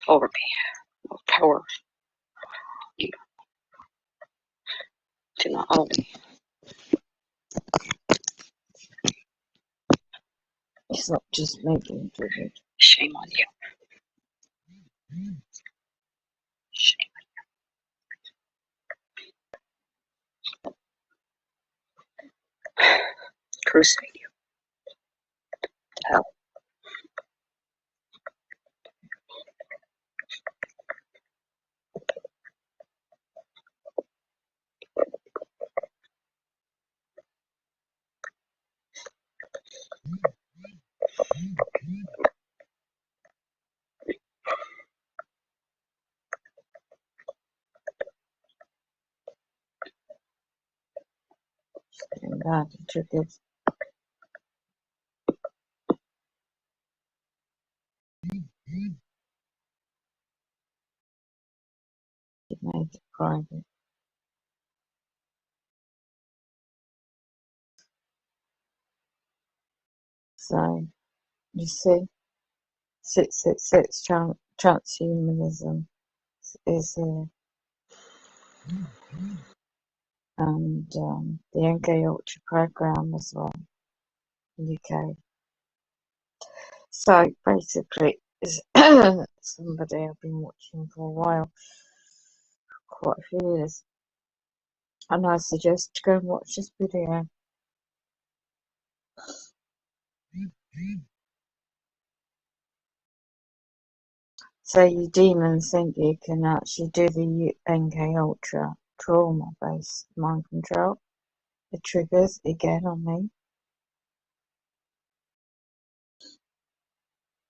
over me, more power to not only. It's not just making it. Shame on you. Shame. Crusade you to hell. And God, the truth is, it made it private. So, you see, 666 transhumanism is here. And the NK Ultra program as well in the UK. So basically, is somebody I've been watching for a while, quite a few years, and I suggest to go and watch this video. So you demons think you can actually do the NK Ultra trauma-based mind control. It triggers again on me.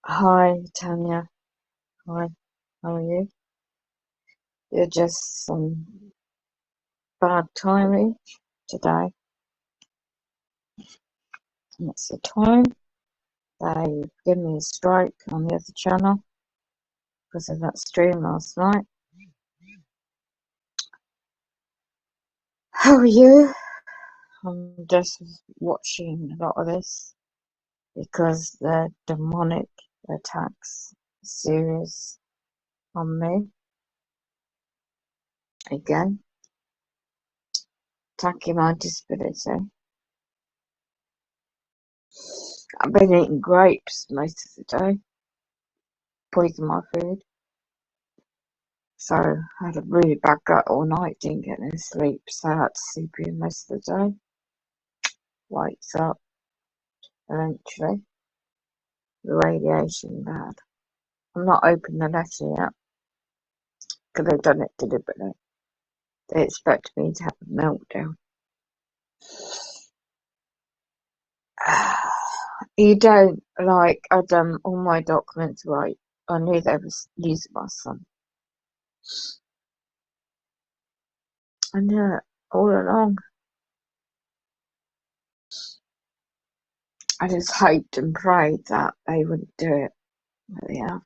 Hi, Tanya. Hi, how are you? You're just some bad timing today. What's the time? They gave me a strike on the other channel because of that stream last night. How are you? I'm just watching a lot of this because the demonic attacks are serious on me. Again, attacking my disability. I've been eating grapes most of the day, poisoning my food. So I had a really bad gut all night, didn't get any sleep, so I had to sleep in most of the day. Wakes up eventually. The radiation bad. I'm not opening the letter yet because they've done it deliberately. They expect me to have a meltdown. You don't, like, I've done all my documents right. I knew they was using my son. I knew it all along. I just hoped and prayed that they wouldn't do it. But they have.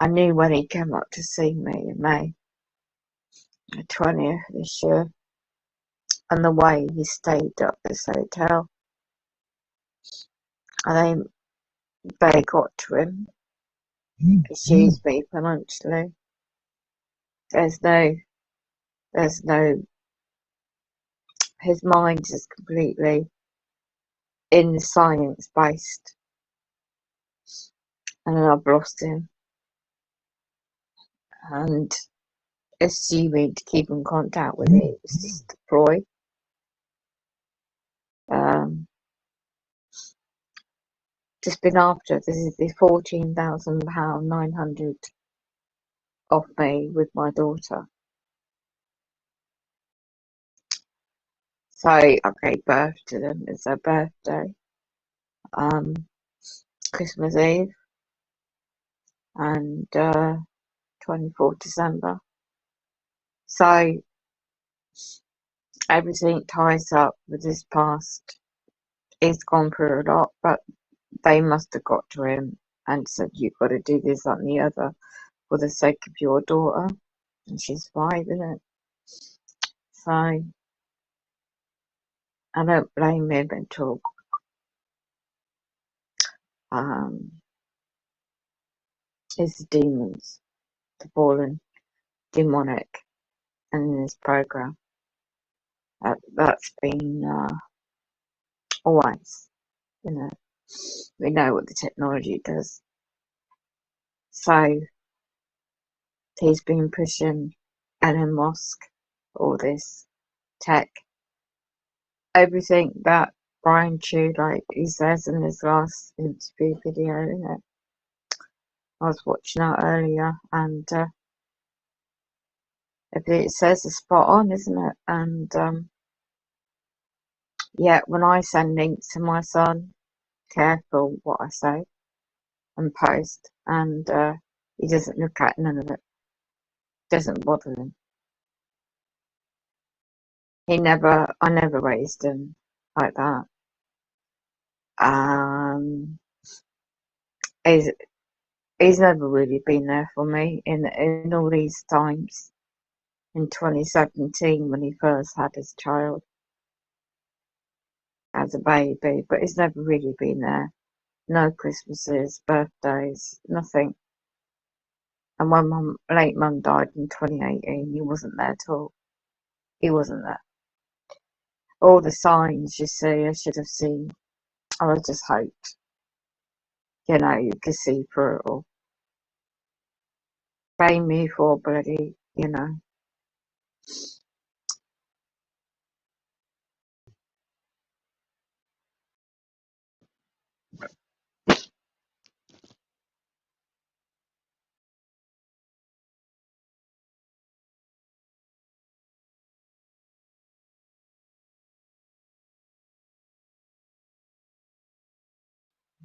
I knew when he came up to see me in May, the 20th this year, and the way he stayed at this hotel. And they got to him. Excuse me financially. There's no, his mind is completely in the science based. And I've lost him. And assuming to keep in contact with me was just deploy. Just been after, this is the £14,000 900 off me with my daughter. So I gave birth to them. It's their birthday, Christmas Eve, and 24th December. So everything ties up with his past. He's gone through a lot, but they must have got to him and said, "You've got to do this, that, and the other for the sake of your daughter." And she's 5, isn't it? So I don't blame him at all. is the demons, the fallen, demonic, and in this program. That's been always, you know, we know what the technology does. So he's been pushing Elon Musk, all this tech, everything that Brian Chew, like he says in his last interview video, you know, I was watching that earlier, and it says it's spot on, isn't it? And yeah, when I send links to my son, careful what I say and post, and he doesn't look at none of it. Doesn't bother him. I never raised him like that. He's he's never really been there for me in all these times. In 2017, when he first had his child as a baby, but he's never really been there. No Christmases, birthdays, nothing. And when late mum died in 2018, he wasn't there at all. He wasn't there. All the signs you see, I should have seen. I just hoped, you know, you could see through it all. Blame me for bloody, you know.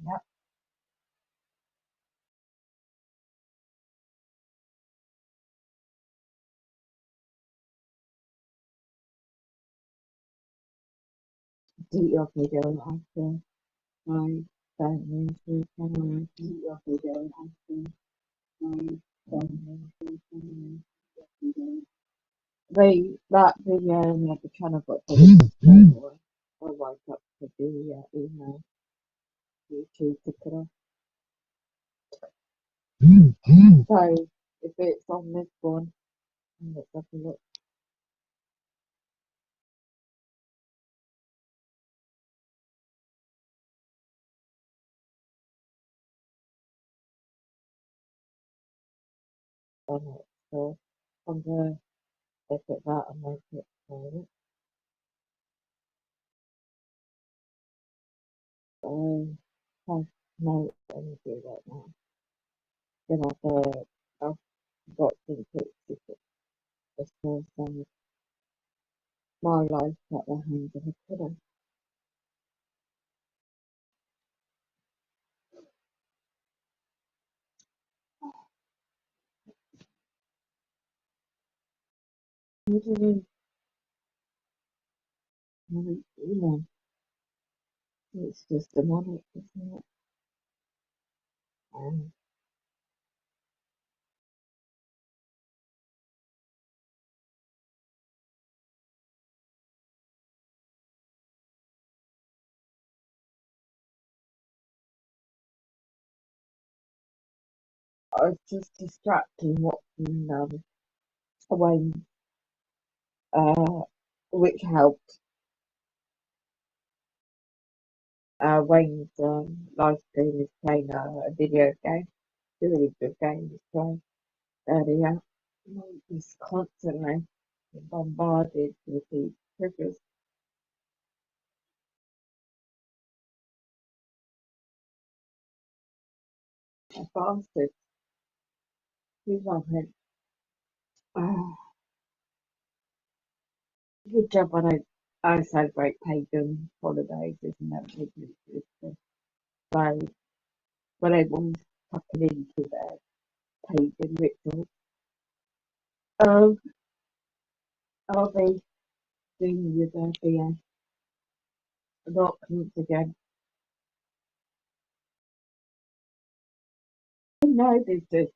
Yep. Delete your video after I don't need to camera. Delete your video after I don't need to camera. That video and the channel got deleted straight away. I woke up to the email. YouTube took it off. So if it's on this one, let's have a look. On it. So I'm gonna edit that and make it private. I have no energy right now. Then I've got some pictures of just my life at the hands of a killer. What do you know, it's just demonic, isn't it? And I was just distracting watching Wayne, uh, which helped. Wayne's live stream is playing a video game, a really good game he's playing earlier. He's constantly bombarded with these triggers. A bastard. He's on it. Good job I celebrate pagan holidays, isn't that ridiculous? So when everyone's fucking into their pagan rituals, um, I'll be doing with their BS. Not once again. I know this is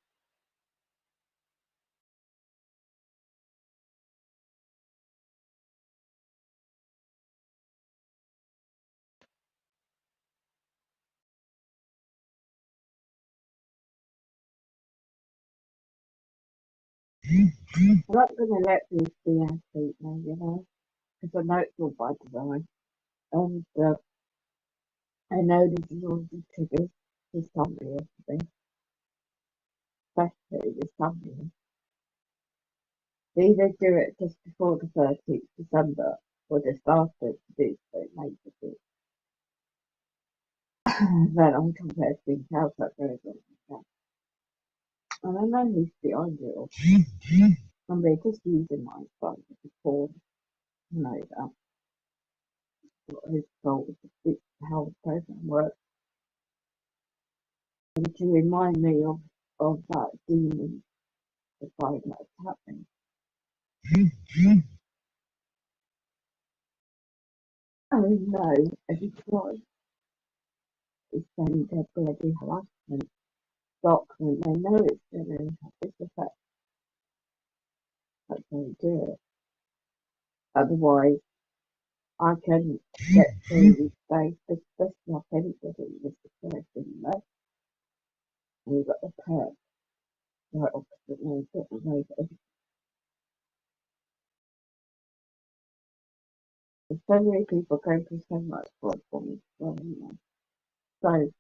I'm not going to let this be our feet now, you know, because I know it's all by design. And I know this is all the triggers for somebody yesterday, especially this somebody. They either do it just before the 13th December or just after to do so it makes it do. Then I'm compared to being house that goes on. And I know who's behind it all. And they're just using my phone before I know that. What his fault is how the program works. And to remind me of that demon the fight that's happening. Oh no, every time it's sending their bloody harassment document, they know it's going to have this effect. That's how they do it. Otherwise, I can get through this day, especially off anybody in this situation, you know. And you've got the perk right opposite me, get away from everything. There's so many people going through so much blood for me, well, you know. So,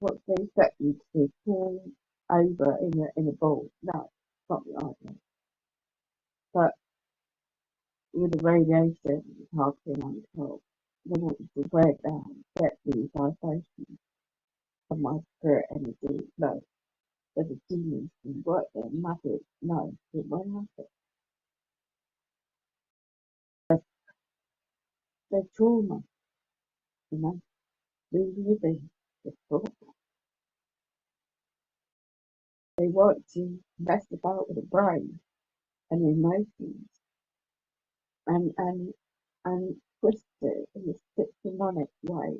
what they expect you to do, fall over in a ball. No, it's not like that. But with the radiation targeting on top, they want you to wear down, get the vibration of my spirit energy low. So the demons can work there, magic, no, it won't happen. But their trauma, you know, reliving the trauma. They want to mess about with the brain and emotions and and twist it in a demonic way.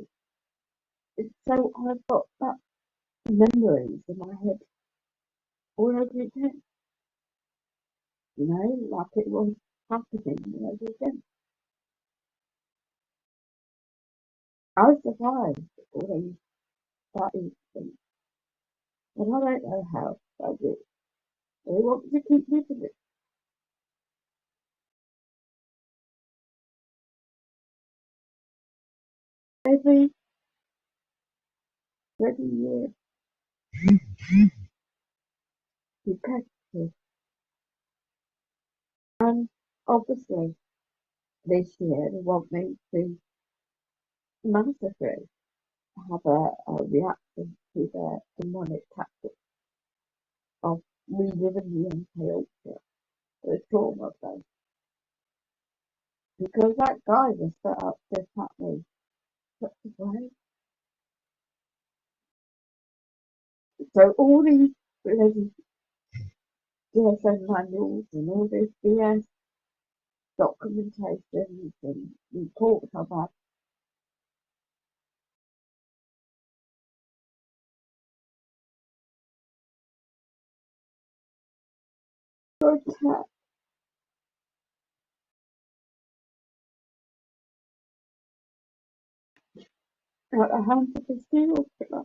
So I've got that memories in my head all over again, you know, like it was happening all over again. I survived all these that incident, and I don't know how I did. They want me to keep living it every 20 years, repetitive. And obviously, this year they want me to massacre, have a reaction to their demonic tactics of reliving the MK Ultra, the trauma of those. Because that guy was set up to attack me such a way. So all these bloody DSM manuals and all this BS documentations and reports I've had for attack at the hands of a serial killer.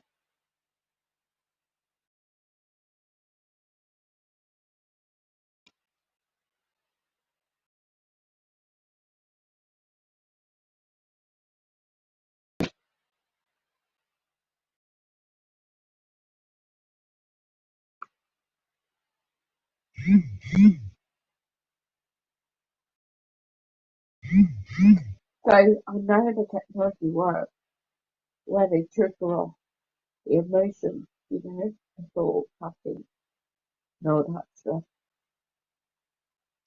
So I know the technology works where they trigger off the emotions, you know, the thought, happy, and all that stuff.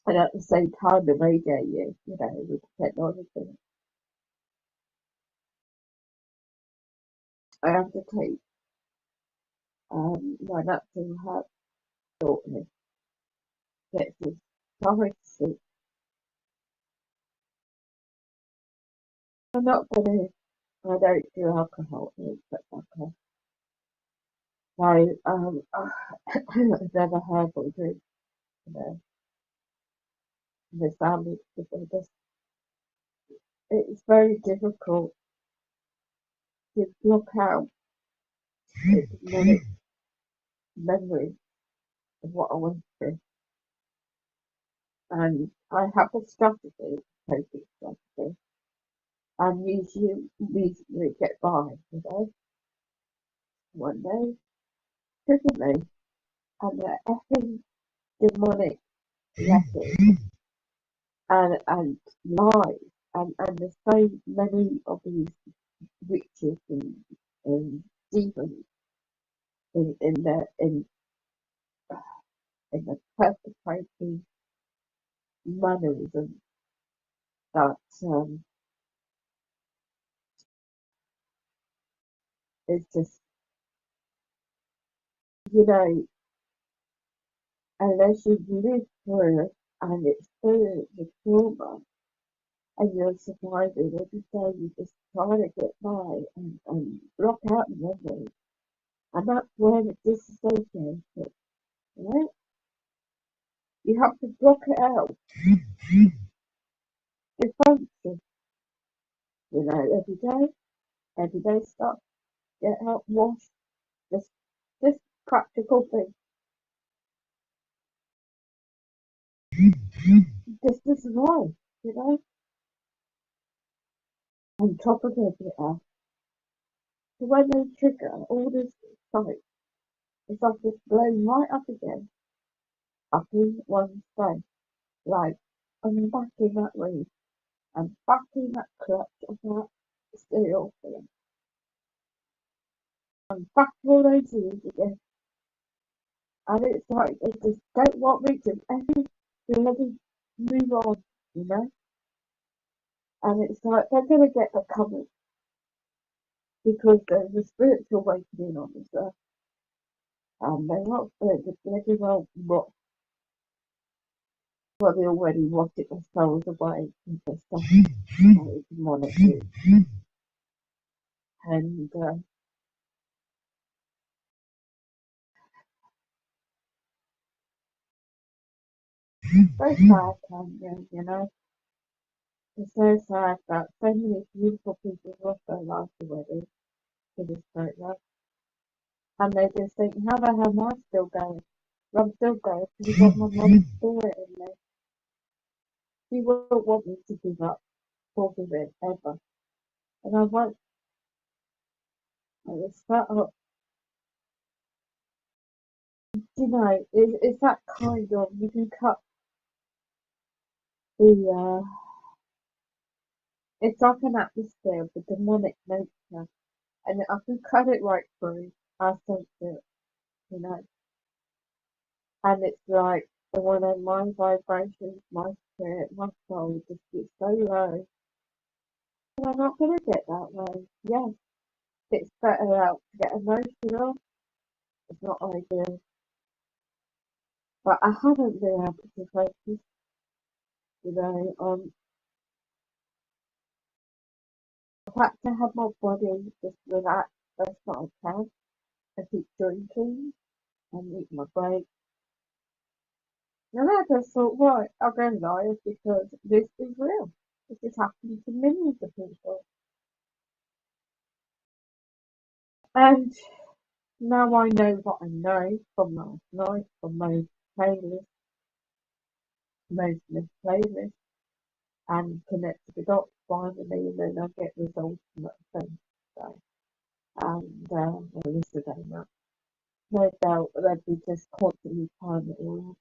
And at the same time, the radio you know, with the technology. I have to take my natural health shortly. Gets this courage sleep. I'm not gonna, I don't do alcohol, I don't accept alcohol. So, I've never herbal drink, you know, in this family because I just, it's very difficult to block out the demonic memory of what I went through. And I have a strategy, coping strategy, and usually reasonably get by, One day, triggered me, and the effing demonic letters and lies, and there's so many of these witches and demons in the perpetrating mannerism that is just, you know, unless you live through it and experience the trauma and you're surviving every day, you just try to get by and block out the memory. And that's where the disassociation, right? You have to block it out. It functions, every day stuff, get out, wash, just, just practical things, just to survive, you know, on top of everything else. So when they trigger all this stuff, it's like it's blown right up again, up in one space, like I'm back in that room, I'm back in that clutch of that steel thing, I'm back to all those years again, and it's like they just don't want me to ever bloody move on, you know, and it's like they're gonna get recovered because there's a spiritual awakening on this earth, and they're not going to bloody well, they already rotted themselves away into stuff like monarchy and so sad, you know. It's so sad that so many beautiful people lost their lives already to this program. And they just think, how the hell am I still going? Well, I'm still going because you've got my mum's spirit in me. She won't want me to give up or give it ever. And I won't. I will start up. You know, it's that kind of, you can cut the, it's like an atmosphere of the demonic nature. And I can cut it right through. I sense it, you know. And it's like when my vibrations, my spirit, my soul just gets so low. And I'm not gonna get that way. Yes, it's better out to get emotional. It's not ideal. But I haven't been able to focus, on the fact to have my body just relax as what I can. I keep drinking and eat my break. And I just thought, right, I'll go live because this is real. This is happening to millions of people. And now I know what I know from last night, from my playlist, most missed playlist, and connect to the dots finally, and then I get results from that thing. So, and well, yesterday now, no doubt they'd be just constantly trying it all.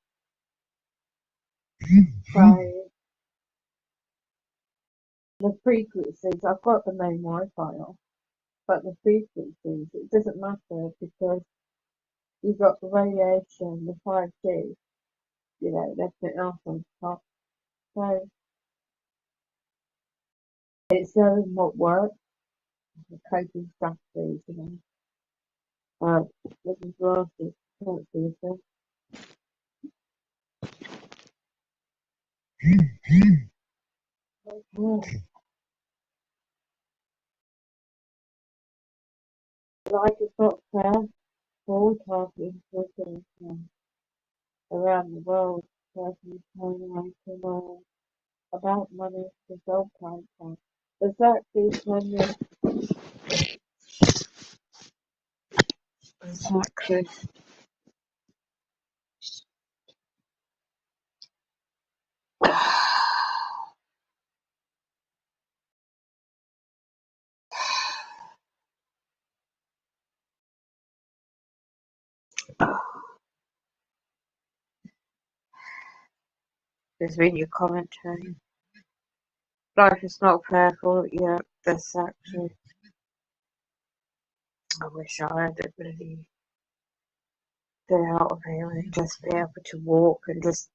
So the frequencies, I've got the main Wi-Fi off, but the frequencies, it doesn't matter because you've got the radiation, the 5G, and everything else on top. So it's showing what works, the coping strategies, looking glasses, can't see a thing. Yeah, like it's not fair, broadcasting talking around the world, personally telling about money to solve cancer. Exactly when you exactly Just read your commentary. Life is not fair for you. This actually, I wish I had the ability to get out of here and just be able to walk and just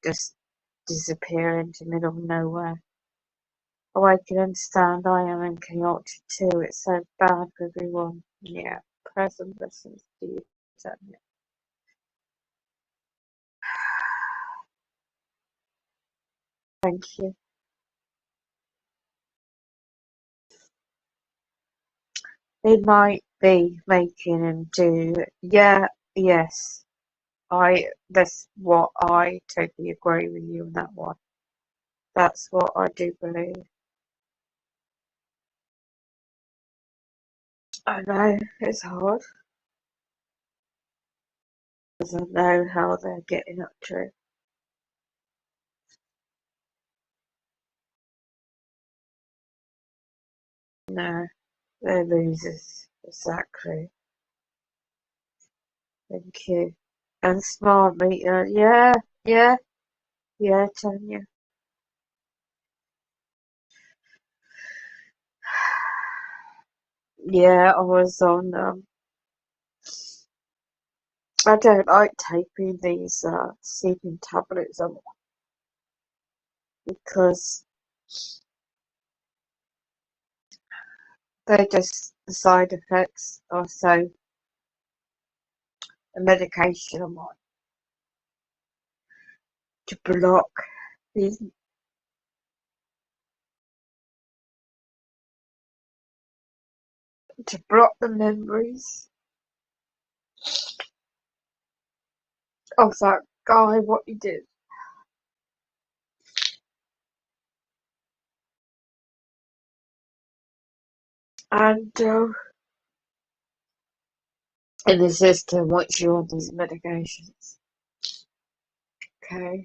disappear into the middle of nowhere. Oh, I can understand I am in chaotic too. It's so bad for everyone. Yeah, present lessons to you. Tanya. Thank you. They might be making him do. Yeah, yes. That's what I totally agree with you on that one. That's what I do believe. I know it's hard because I know how they're getting up to it. No, they're losers. Exactly. Thank you. And smart meter. Yeah, yeah, yeah, Tanya. Yeah, I was on. I don't like taking these sleeping tablets on because they just the side effects are so. The medication I'm on to block these to block the memories of that guy, what he did. And in the system, once you're on these medications, okay,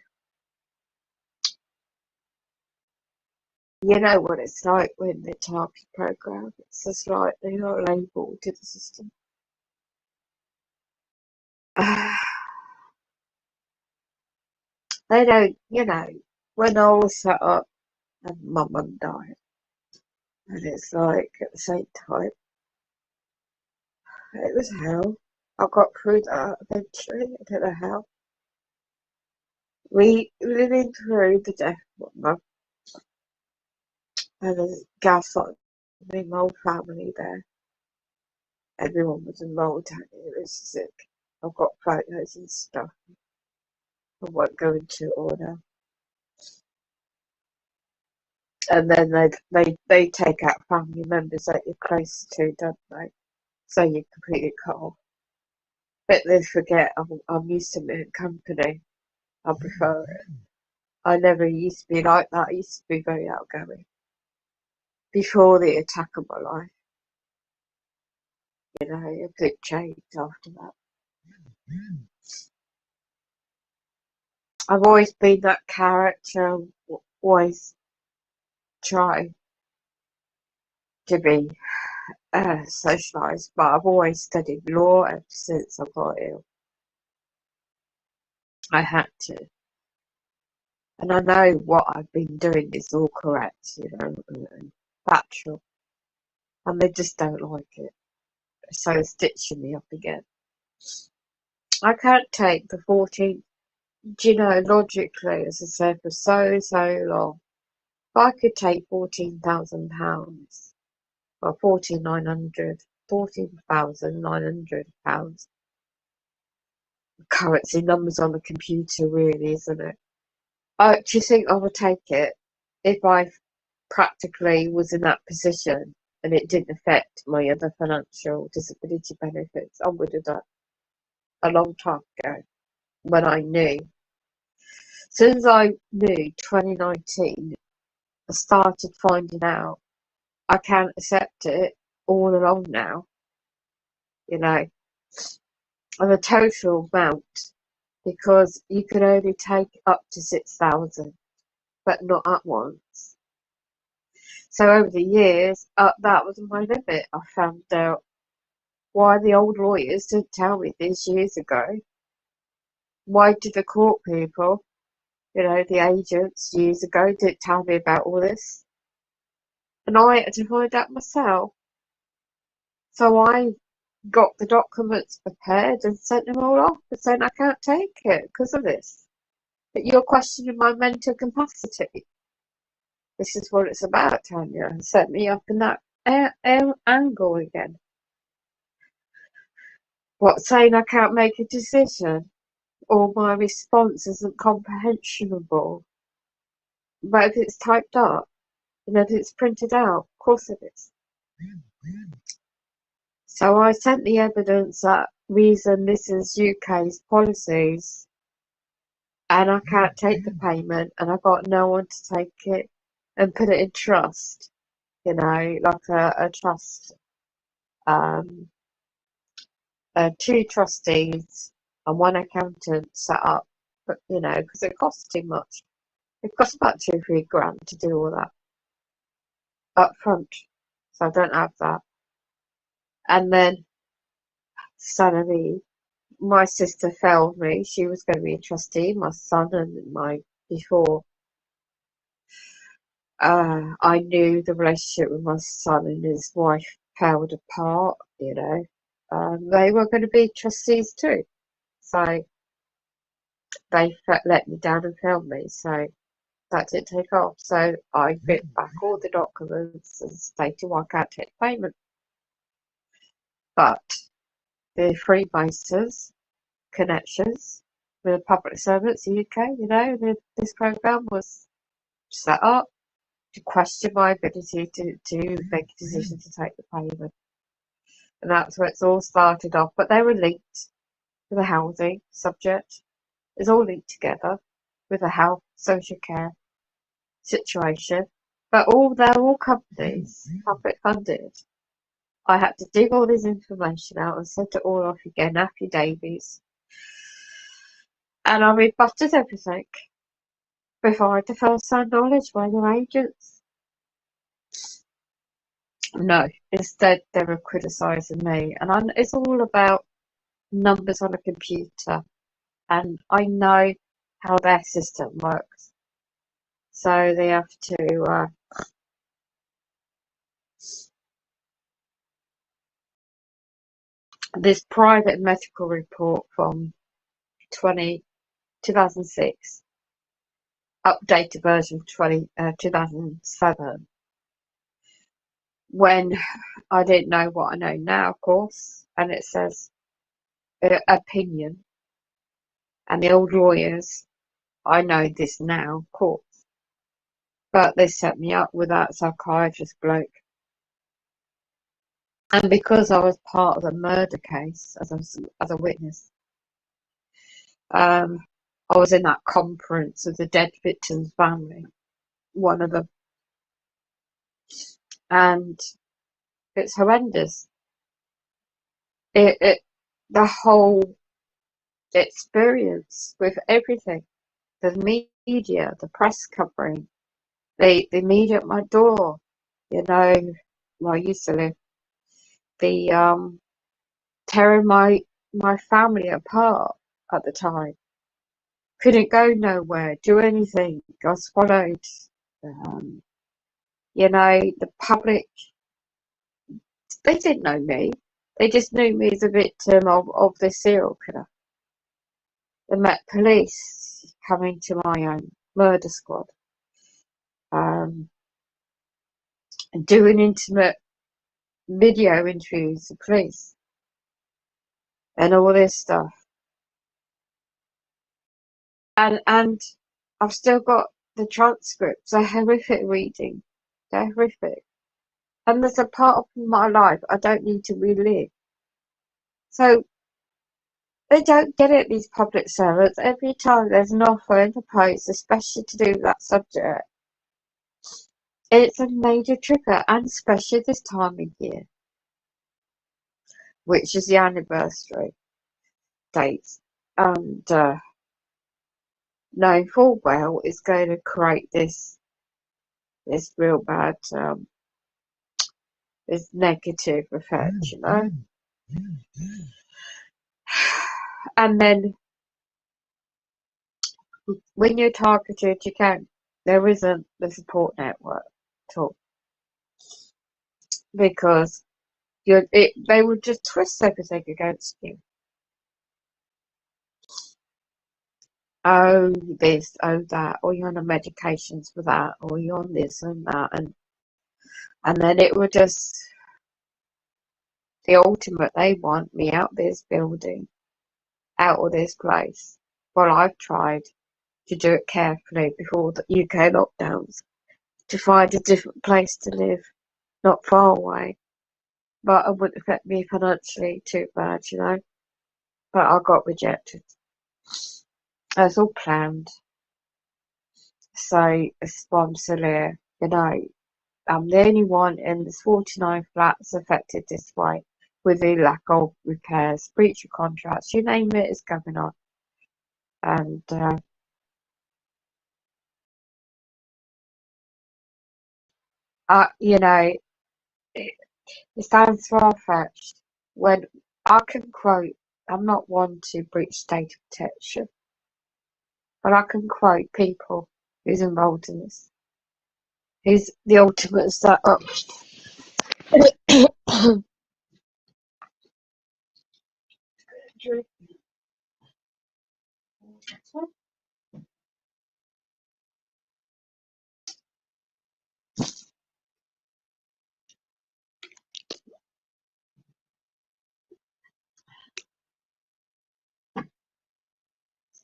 you know what it's like when they target program. It's just like they're not labeled to the system. They don't, when I was set up and my mum died, and it's like at the same time, it was hell. I got through that eventually. I don't know how. We living through the death of my mum and the gaslight my whole family there. Everyone was involved and it was sick. I've got photos and stuff. I won't go into order. And then they take out family members that you're close to, don't they? So you're completely cut off. But they forget I'm used to being company. I prefer it. I never used to be like that. I used to be very outgoing. Before the attack of my life, a big change after that. I've always been that character, always try to be socialised, but I've always studied law ever since I got ill. I had to. And I know what I've been doing is all correct, and factual. And they just don't like it. So it's stitching me up again. I can't take the 14, logically, as I said, for so long. If I could take £14,000, or 14,900 pounds. Currency numbers on the computer, really, isn't it? Do you think I would take it if I practically was in that position and it didn't affect my other financial disability benefits? I would have done a long time ago when I knew. Since I knew 2019, I started finding out I can't accept it all along now, and the total amount because you could only take up to 6,000, but not at once. So over the years, that was my limit. I found out why the old lawyers didn't tell me this years ago. Why did the court people The agents years ago didn't tell me about all this. And I had to find out myself. So I got the documents prepared and sent them all off and saying I can't take it because of this. But you're questioning my mental capacity. This is what it's about, Tanya. And set me up in that angle again. What, saying I can't make a decision or my response isn't comprehensible? But if it's typed up and if it's printed out, of course it is. So I sent the evidence that reason this is UK's policies and I can't take the payment and I've got no one to take it and put it in trust, like a trust, two trustees and one accountant set up, but because it costs too much. It costs about 2-3 grand to do all that up front, so I don't have that. And then suddenly my sister failed me. She was going to be a trustee, my son and before. I knew the relationship with my son and his wife paled apart, They were going to be trustees too. So they let me down and failed me. So that didn't take off. So I bit back all the documents and stated I can't take payment. But the Freemasons connections with the public servants in the UK, this program was set up to question my ability to make a decision to take the payment. And that's where it's all started off. But they were linked to the housing subject. It's all linked together with the health, social care situation. But they're all companies, public funded. I had to dig all this information out and send it all off again, affidavits. And I rebutted everything before I had the first-hand knowledge by their agents. No, instead they were criticising me. And it's all about numbers on a computer. And I know how their system works. So they have to this private medical report from 2006, updated version 2007, when I didn't know what I know now, of course, and it says opinion, and the old lawyers, I know this now, of course, but they set me up with that psychiatrist bloke. And because I was part of the murder case as a witness, I was in that conference of the dead victim's family, one of them, and it's horrendous. The whole experience with everything, the media, the press covering, the media at my door, where I used to live, the tearing my family apart at the time. Couldn't go nowhere, do anything. I swallowed. The public, they didn't know me. They just knew me as a victim of this serial killer. The Met Police coming to my own murder squad, doing intimate video interviews with police, and all this stuff. And I've still got the transcripts. They're horrific reading. They're horrific. And there's a part of my life I don't need to relive. So they don't get it, these public servants. Every time there's an offer interposed, especially to do with that subject, it's a major trigger, and especially this time of year, which is the anniversary dates. And knowing full well it's going to create this real bad, this negative effect, And then when you're targeted, there isn't the support network at all, because they would just twist everything against you. Oh, this, oh that, or you're on the medications for that, or you're on this and that, and then it would just, the ultimate, they want me out this building, out of this place. Well, I've tried to do it carefully before the UK lockdowns, to find a different place to live, not far away. But it wouldn't affect me financially too bad, But I got rejected. It's all planned. So it's why I'm still here. I'm the only one in there's 49 flats affected this way, with the lack of repairs, breach of contracts, you name it, it's going on. And it, it sounds far-fetched when I can quote. I'm not one to breach data protection, but I can quote people who's involved in this. Who's the ultimate setup? It's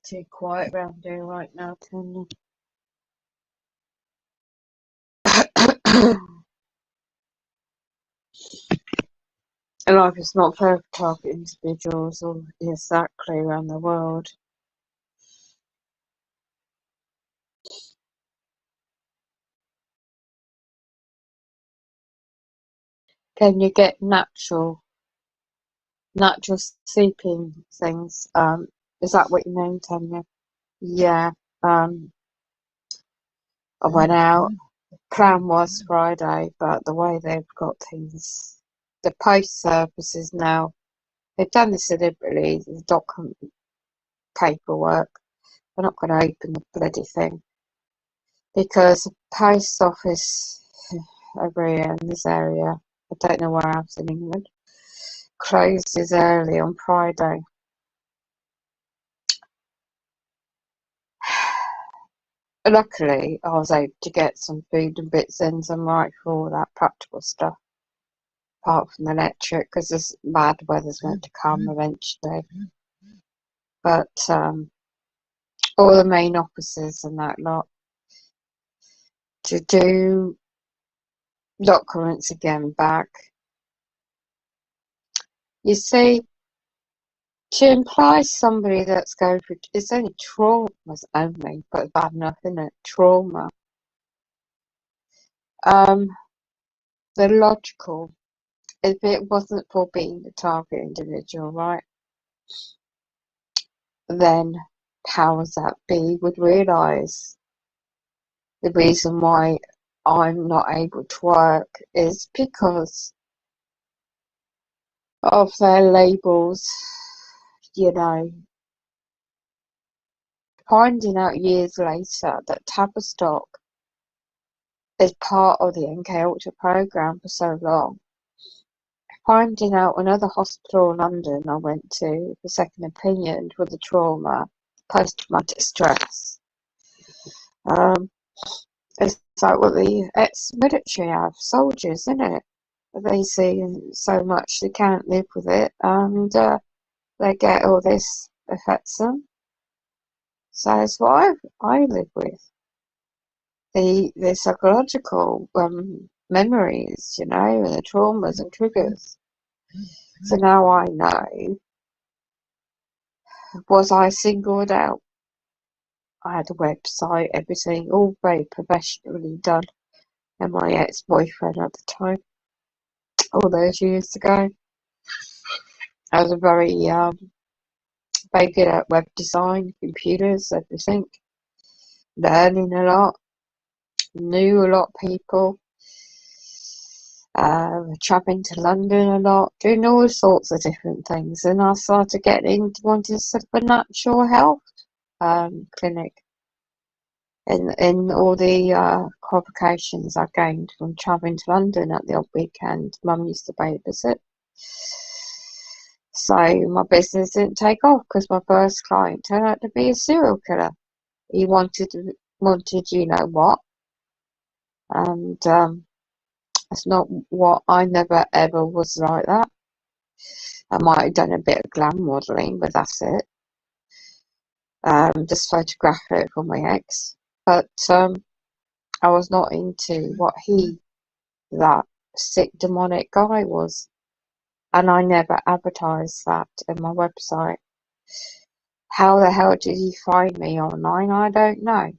too quiet around here right now, Tony. And life is not fair for target individuals or exactly around the world. Can you get natural sleeping things? Is that what you mean, Tanya? Yeah. I went out. Plan was Friday, but the way they've got things, the post services now, they've done this deliberately. The document paperwork. They're not going to open the bloody thing because the post office over here in this area, I don't know where else in England, closes early on Friday. Luckily, I was able to get some food and bits in, some right for all that practical stuff, apart from the electric, because this bad weather's meant to come eventually. But all the main offices and that lot, to do documents again back. You see, to imply somebody that's going through, it's only traumas only, but it's bad enough, isn't it? Trauma. The logical, if it wasn't for being the target individual, right, then powers that be would realise the reason why I'm not able to work is because of their labels, finding out years later that Tavistock is part of the MK Ultra programme for so long. Finding out another hospital in London I went to for second opinion for the trauma, post-traumatic stress. It's like what the ex-military have, soldiers, isn't it? They see so much they can't live with it, and they get all this affects them. So it's what I live with. The psychological memories, and the traumas and triggers. So now I know, was I singled out? I had a website, everything, all very professionally done. And my ex-boyfriend at the time, all those years ago, I was very good at web design, computers, everything. Learning a lot, knew a lot of people. Traveling to London a lot, doing all sorts of different things, and I started getting into wanting a supernatural health clinic. in all the qualifications I gained from travelling to London at the odd weekend. Mum used to babysit. So my business didn't take off because my first client turned out to be a serial killer. He wanted you know what, and it's not what I never ever was like that. I might have done a bit of glam modelling, but that's it. Just photographic for my ex, but I was not into what that sick demonic guy was, and I never advertised that in my website. How the hell did he find me online? I don't know.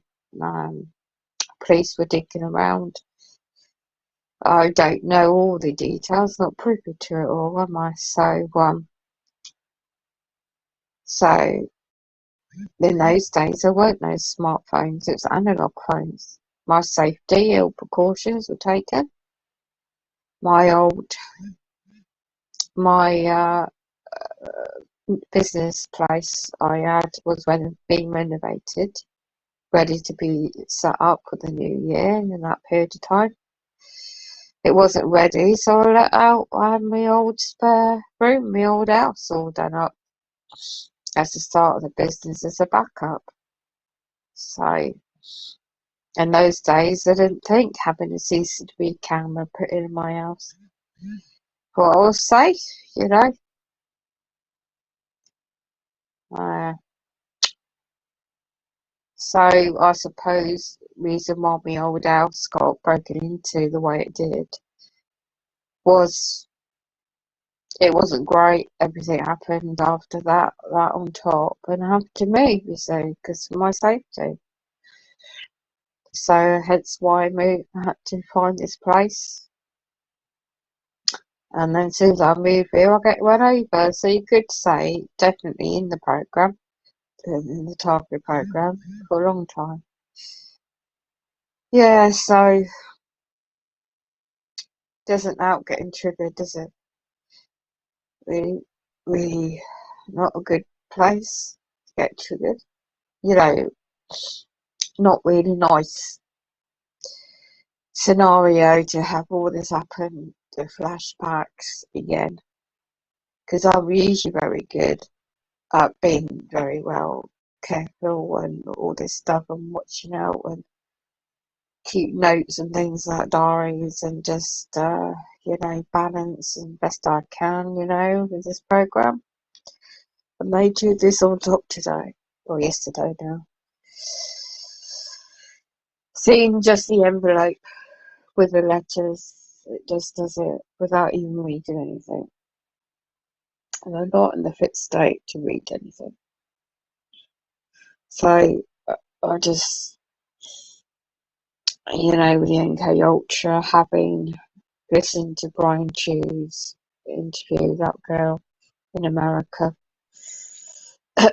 Police were digging around. I don't know all the details, not privy to it all, am I? So in those days there weren't no smartphones, it was analog phones. My safety, ill precautions were taken. My business place I had was being renovated, ready to be set up for the new year, and in that period of time it wasn't ready, so I had my old spare room, my old house all done up as the start of the business as a backup. So in those days I didn't think having a CCTV camera put in my house. Thought I was safe, you know. So I suppose reason why my old house got broken into the way it did was it wasn't great. Everything happened after that on top, and happened to me, you see, because of my safety. So hence why I had to find this place. And then as soon as I move here, I get run over. So you could say definitely in the program, in the target program, for a long time. Yeah, so doesn't help getting triggered, does it? Really not a good place to get triggered. You know, not really nice scenario to have all this happen, the flashbacks again. Because I'm usually very good at being very well careful and all this stuff and watching out and keep notes and things like diaries and just, balance as best I can, with this program. And they do this on top today, or yesterday now. Seeing just the envelope with the letters, it just does it without even reading anything. And I'm not in the fit state to read anything. So I just, with the MK Ultra, having listened to Brian Chew's interview, that girl in America, a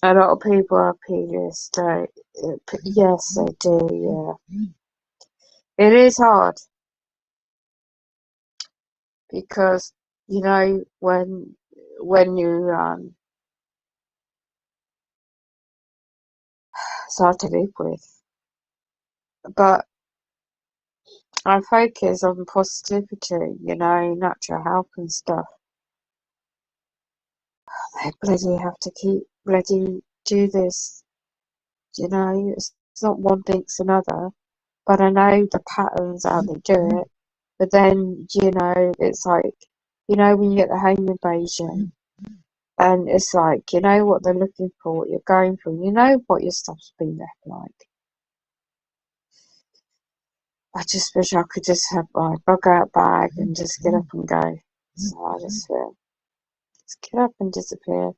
lot of people are PTSD. Yes, they do, yeah. It is hard because, when you start to live with. But I focus on positivity, natural health and stuff. They bloody have to keep bloody do this, it's not one thing's another. But I know the patterns how they do it. But then, it's like, when you get the home invasion, and it's like, you know what they're looking for, what you're going through, you know what your stuff's been left like. I just wish I could just have my bug out bag and just get up and go. So I just feel, just get up and disappear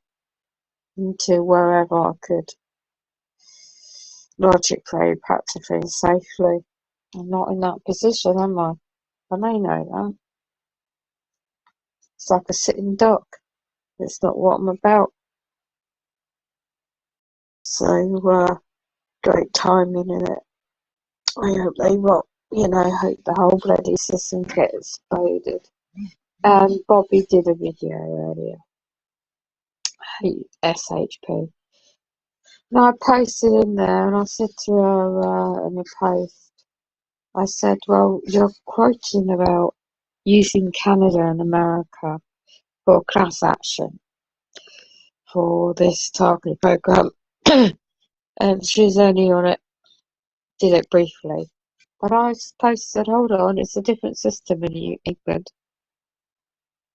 into wherever I could. Logically, practically, safely. I'm not in that position, am I? And they know that. It's like a sitting duck. It's not what I'm about. So, great timing in it. I hope they rock. Hope the whole bloody system gets exploded. Bobby did a video earlier. SHP. And I posted in there and I said to her in a post, I said, well, you're quoting about using Canada and America for class action for this targeted program. And she's only on it, did it briefly. But I supposed said, hold on, it's a different system in England,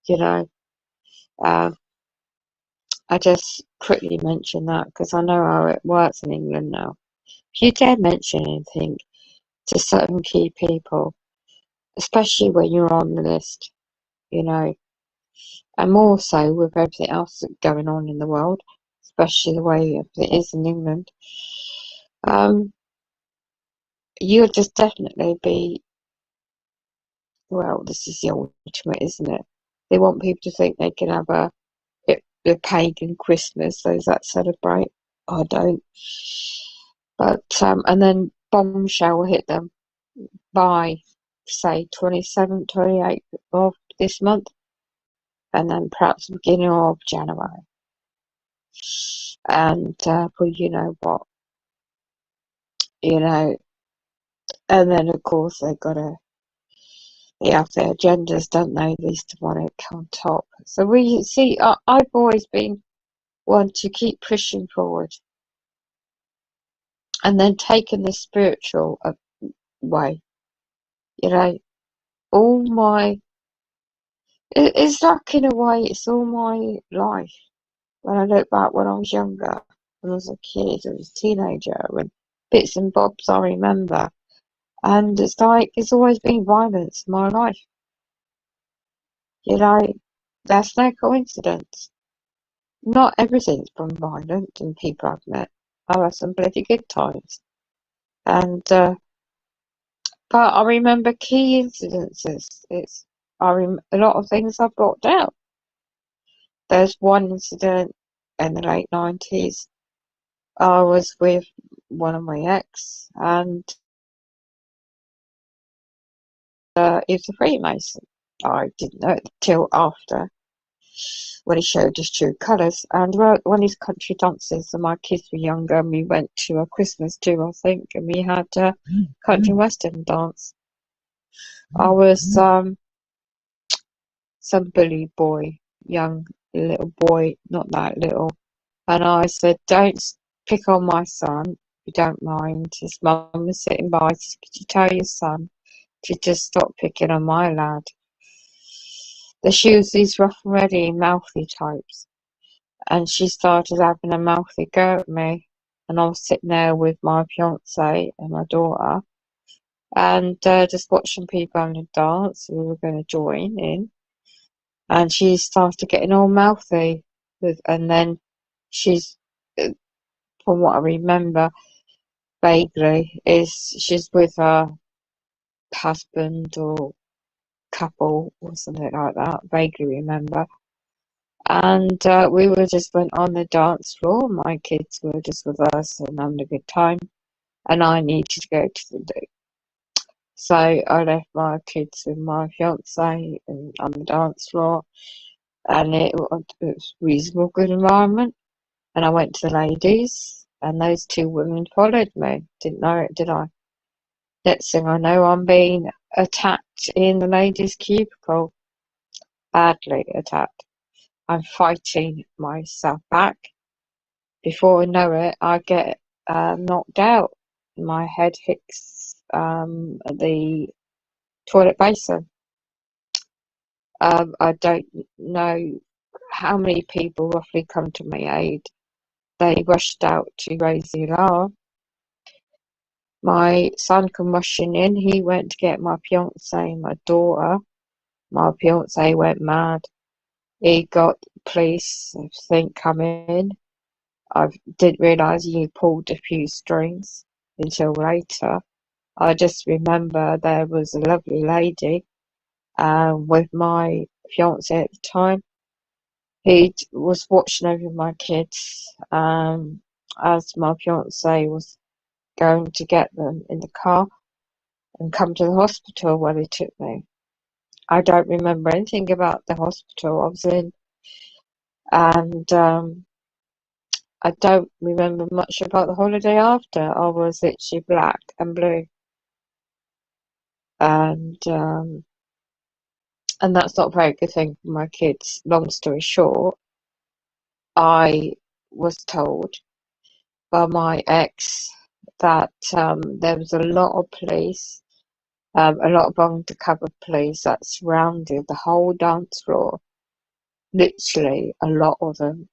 you know. I just quickly mentioned that because I know how it works in England now. If you dare mention anything to certain key people, especially when you're on the list, you know, and more so with everything else that's going on in the world, especially the way it is in England, you'll just definitely be, well, this is the ultimate, isn't it? They want people to think they can have a pagan Christmas, those that celebrate. I don't. But, and then bombshell will hit them by, say, 27th, 28th of this month, and then perhaps beginning of January. And, well, you know what, you know, and then of course they have their agendas, don't they? These demonic on top. So we see, I've always been one to keep pushing forward, and then taking the spiritual way. You know, all my, it's like in a way, it's all my life. When I look back when I was younger, when I was a kid, I was a teenager, when bits and bobs I remember. And it's like, it's always been violence in my life. You know, that's no coincidence. Not everything's been violent, and people I've met. I've had some bloody good times. And, but I remember key incidences. A lot of things I've blocked out. There's one incident in the late 90s. I was with one of my ex, and he's a Freemason. I didn't know it till after, when he showed his true colours. And we were one of his country dances, and my kids were younger, and we went to a Christmas do, I think, and we had a country western dance. I was some bully boy, young little boy, not that little, and I said, don't pick on my son, if you don't mind. His mum was sitting by, said, could you tell your son to just stop picking on my lad? She was these rough and ready, mouthy types, and she started having a mouthy go at me, and I was sitting there with my fiance and my daughter, and just watching people having a dance. We were going to join in, and she started getting all mouthy, and then she's, from what I remember vaguely, is she's with her husband or couple or something like that. Vaguely remember. And we were just went on the dance floor. My kids were just with us and having a good time, and I needed to go to the loo. So I left my kids with my fiance and on the dance floor, and it was a reasonable, good environment. And I went to the ladies, and those two women followed me. Didn't know it, did I? Next thing I know, I'm being attacked in the ladies' cubicle. Badly attacked. I'm fighting myself back. Before I know it, I get knocked out. My head hits the toilet basin. I don't know how many people roughly come to my aid. They rushed out to raise the alarm. My son come rushing in. He went to get my fiance and my daughter. My fiance went mad. He got the police, I think, come in. I didn't realise he pulled a few strings until later. I just remember there was a lovely lady with my fiance at the time. He was watching over my kids as my fiance was going to get them in the car and come to the hospital where they took me. I don't remember anything about the hospital I was in, and I don't remember much about the holiday after. I was literally black and blue, and that's not a very good thing for my kids. Long story short, I was told by my ex that there was a lot of police, a lot of undercover police that surrounded the whole dance floor. Literally, a lot of them.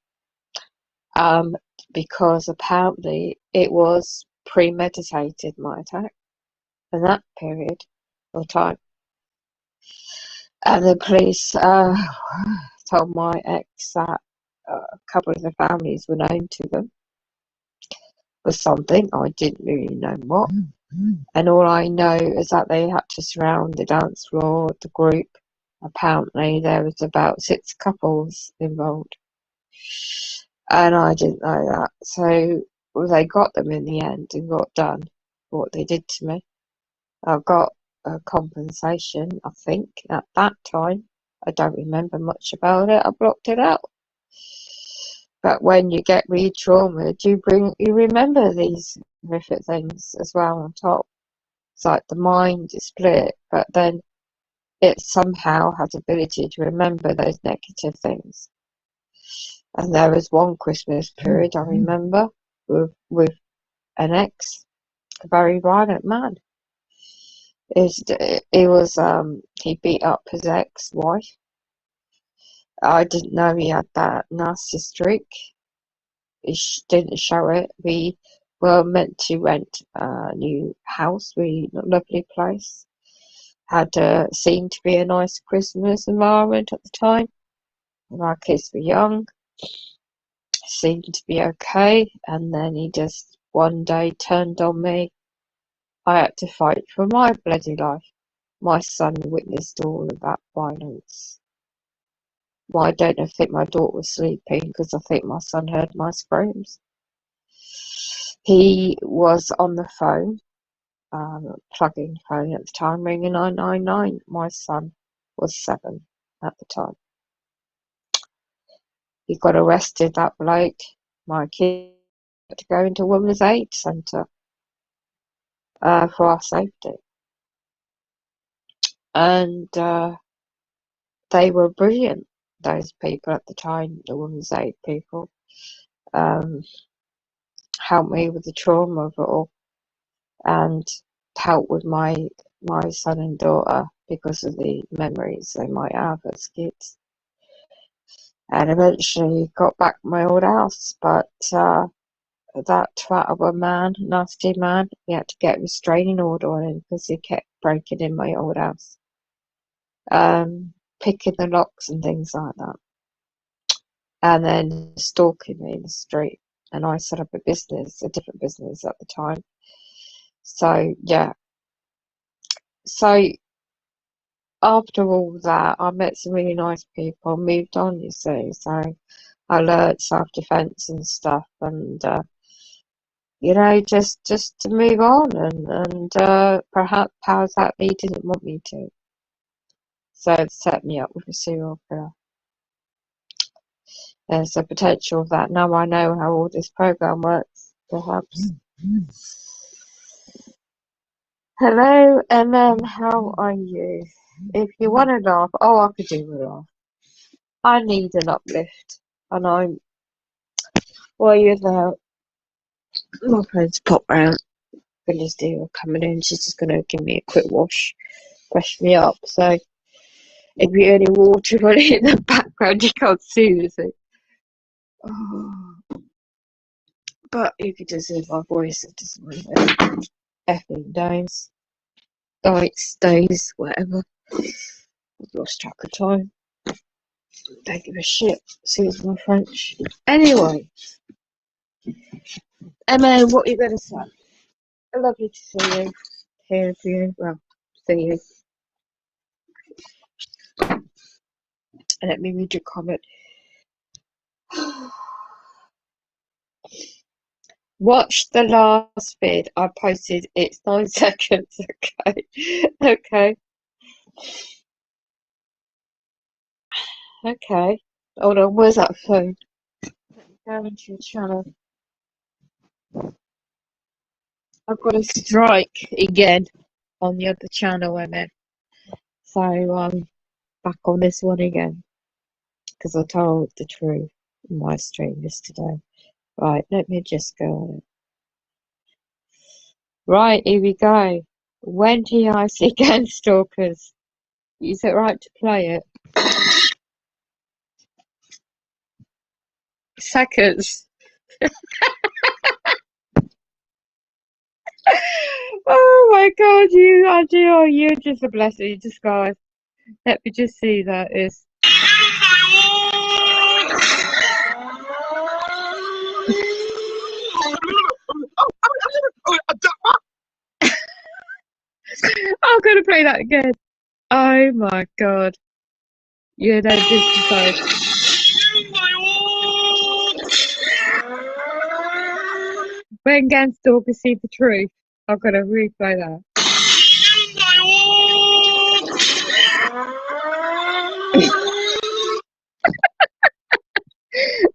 Because apparently it was premeditated, my attack, in that period of time. And the police told my ex that a couple of the families were known to them for something. I didn't really know what. And all I know is that they had to surround the dance floor, the group. Apparently there was about 6 couples involved. And I didn't know that. So they got them in the end and got done for what they did to me. I got a compensation, I think, at that time. I don't remember much about it. I blocked it out. But when you get re-traumatized, you remember these horrific things as well on top. It's like the mind is split, but then it somehow has the ability to remember those negative things. And there was one Christmas period I remember with an ex, a very violent man. He beat up his ex-wife. I didn't know he had that nasty streak. He didn't show it. We were meant to rent a new house, really lovely place. Had seemed to be a nice Christmas environment at the time. And our kids were young. Seemed to be okay, and then he just one day turned on me. I had to fight for my bloody life. My son witnessed all of that violence. Well, I don't think my daughter was sleeping because I think my son heard my screams. He was on the phone, plugging phone at the time, ringing 999. My son was 7 at the time. He got arrested, that bloke. My kid had to go into a women's aid centre for our safety. And they were brilliant, those people at the time, the women's aid people. Helped me with the trauma of it all and helped with my son and daughter because of the memories they might have as kids. And eventually got back my old house, but that twat of a man, nasty man, he had to get a restraining order on him because he kept breaking in my old house, picking the locks and things like that, and then stalking me in the street. And I set up a different business at the time. So yeah. So after all that, I met some really nice people, moved on, you see. So I learned self-defense and stuff, and just to move on, and perhaps powers that be didn't want me to, so it set me up with a serial killer. There's a potential of that. Now I know how all this program works, perhaps. Hello, how are you? If you want to laugh, I could do a laugh. I need an uplift, and you know, my friend's popped round. Goodness dear, coming in. She's just gonna give me a quick wash, fresh me up. So if you hear any water running in the background, you can't see this. Oh, but you could just hear my voice. It just effing days, nights, days, whatever. I've lost track of time. Don't give a shit. Excuse my French. Anyway, Emma, what are you gonna say? Lovely to see you. Hear you. Well, see you. And let me read your comment. Watch the last vid I posted. It's 9 seconds. Okay. Okay. Okay. Hold on. Where's that phone? Go into your channel. I've got a strike again on the other channel, Emma. So I'm back on this one again because I told the truth in my stream yesterday. Right, let me just go on it. Right, here we go. When do I see gang stalkers? Is it right to play it? Seconds. Oh my God, you're just a blessing in disguise. Let me just see that is. I'm gonna play that again. Oh my God. Yeah, no, just decide. When gang stalkers see the truth, I'm gonna replay that.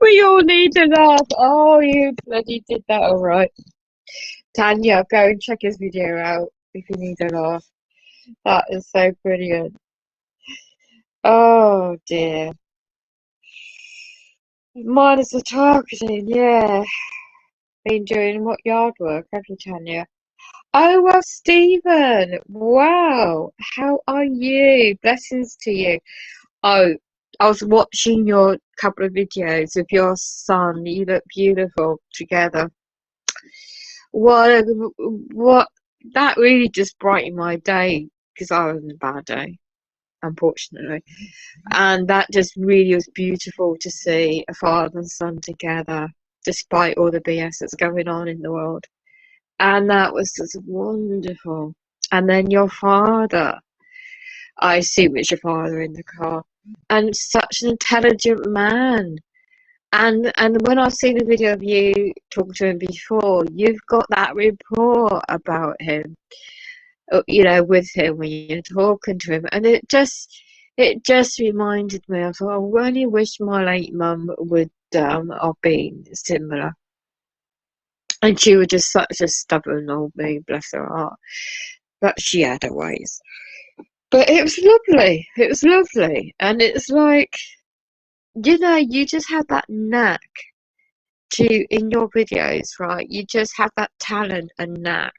We all need to laugh. Oh, you bloody did that all right. Tanya, go and check his video out if you need a laugh. That is so brilliant. Oh dear. Mine is the targeting, yeah. Been doing what yard work, have you, Tanya? Oh, well, Stephen. Wow. How are you? Blessings to you. Oh, I was watching your couple of videos of your son. You look beautiful together. What, that really just brightened my day because I was in a bad day, unfortunately. And that just really was beautiful to see a father and son together, despite all the BS that's going on in the world. And that was just wonderful. And then your father, I assume it's your father in the car, and such an intelligent man. And when I've seen a video of you talking to him before, you've got that rapport about him, you know, with him when you're talking to him, and it just reminded me. I thought, I really wish my late mum would have been similar. And she was just such a stubborn old maid, bless her heart. But she had her ways. But it was lovely. It was lovely. And it's like, you know, you just had that knack to, in your videos, right? You just have that talent and knack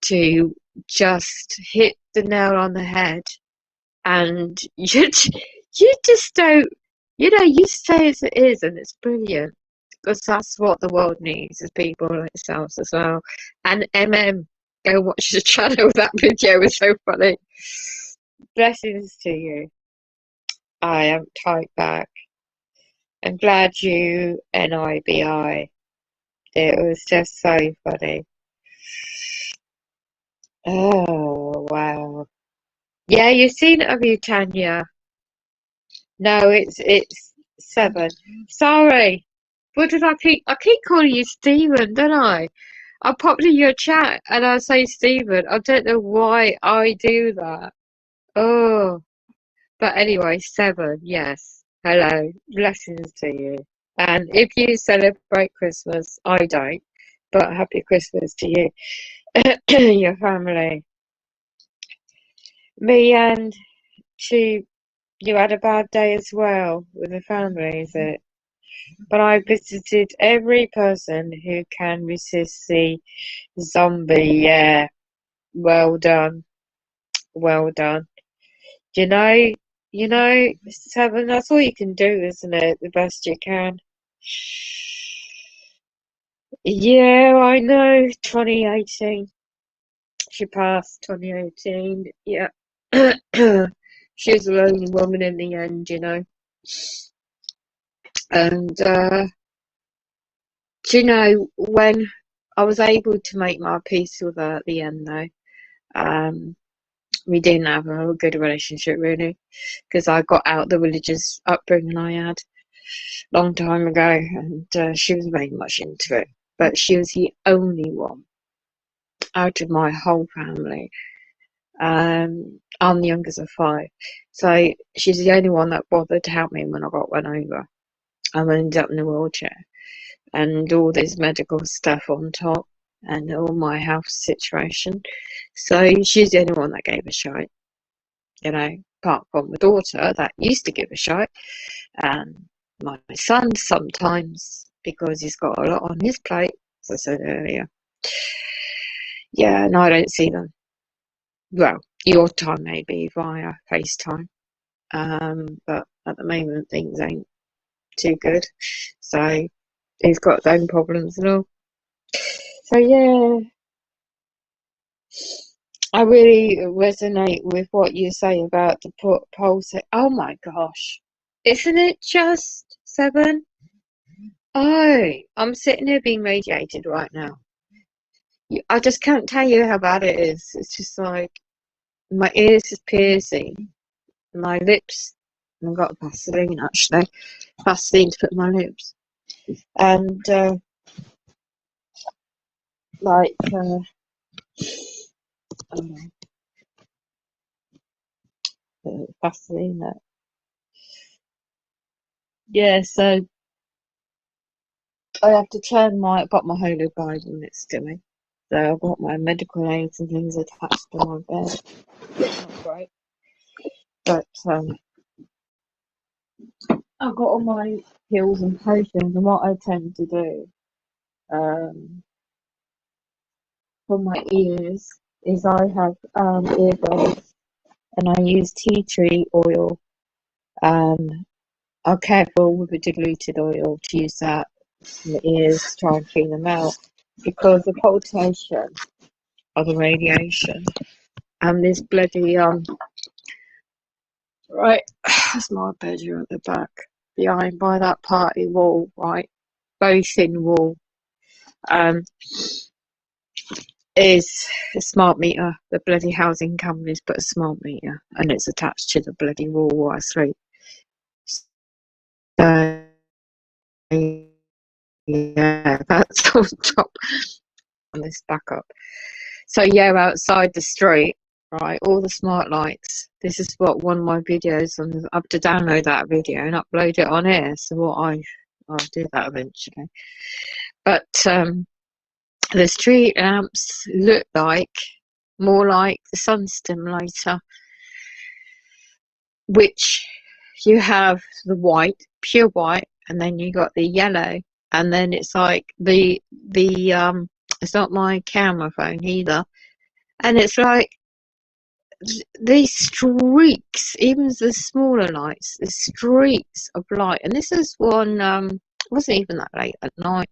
to just hit the nail on the head. And you just don't, you know, you say as it is, and it's brilliant. Because that's what the world needs, is people like yourselves as well. And go watch the channel. That video was so funny. Blessings to you. I am typed back. I'm glad you NIBI. It was just so funny. Oh wow. Yeah, you've seen it, have you, Tanya? No, it's 7. Sorry. What did I keep calling you Stephen, don't I? I popped in your chat and I say Stephen. I don't know why I do that. Oh, but anyway, 7, yes. Hello, blessings to you. And if you celebrate Christmas, I don't, but happy Christmas to you, your family. Me and you had a bad day as well with the family, is it? But I visited every person who can resist the zombie. Yeah, well done, well done. You know, 7. That's all you can do, isn't it? The best you can. Yeah, I know. 2018. She passed 2018. Yeah. She was a lonely woman in the end, you know. And do you know, when I was able to make my peace with her at the end, though, we didn't have a good relationship really, because I got out the religious upbringing I had long time ago, and she was very much into it. But she was the only one out of my whole family. I'm the youngest of 5, so she's the only one that bothered to help me when I got run over. I'm ended up in a wheelchair and all this medical stuff on top and all my health situation. So she's the only one that gave a shite, apart from my daughter that used to give a shite, and my son sometimes, because he's got a lot on his plate, as I said earlier. Yeah, and I don't see them. Well, your time maybe via FaceTime, but at the moment things ain't too good. So he's got his own problems and all. So yeah, I really resonate with what you say about the pulse. Oh my gosh, isn't it just 7? Oh, I'm sitting here being radiated right now. I just can't tell you how bad it is. It's just like my ears is piercing, my lips. I've got Vaseline actually, Vaseline to put in my lips, and like Vaseline. Yeah, so I have to turn I've got my Holy Bible next to me. So I've got my medical aids and things attached to my bed. Not great. But I've got all my pills and potions, and what I tend to do for my ears is I have earbuds and I use tea tree oil. I'm careful with the diluted oil to use that in the ears to try and clean them out because the pulsation of the radiation and this bloody right, that's my bedroom at the back behind by that party wall, right, very thin wall, is a smart meter. The bloody housing company's put a smart meter and it's attached to the bloody wall while I sleep. So yeah, that's on top on this backup. So yeah, outside the street, right, all the smart lights. This is what one of my videos on. I have to download that video and upload it on here. So I'll do that eventually. But the street lamps look more like the sun stimulator, which you have the white, pure white, and then you got the yellow, and then it's like the it's not my camera phone either, and it's like these streaks, even the smaller lights, the streaks of light. And this is one wasn't even that late at night,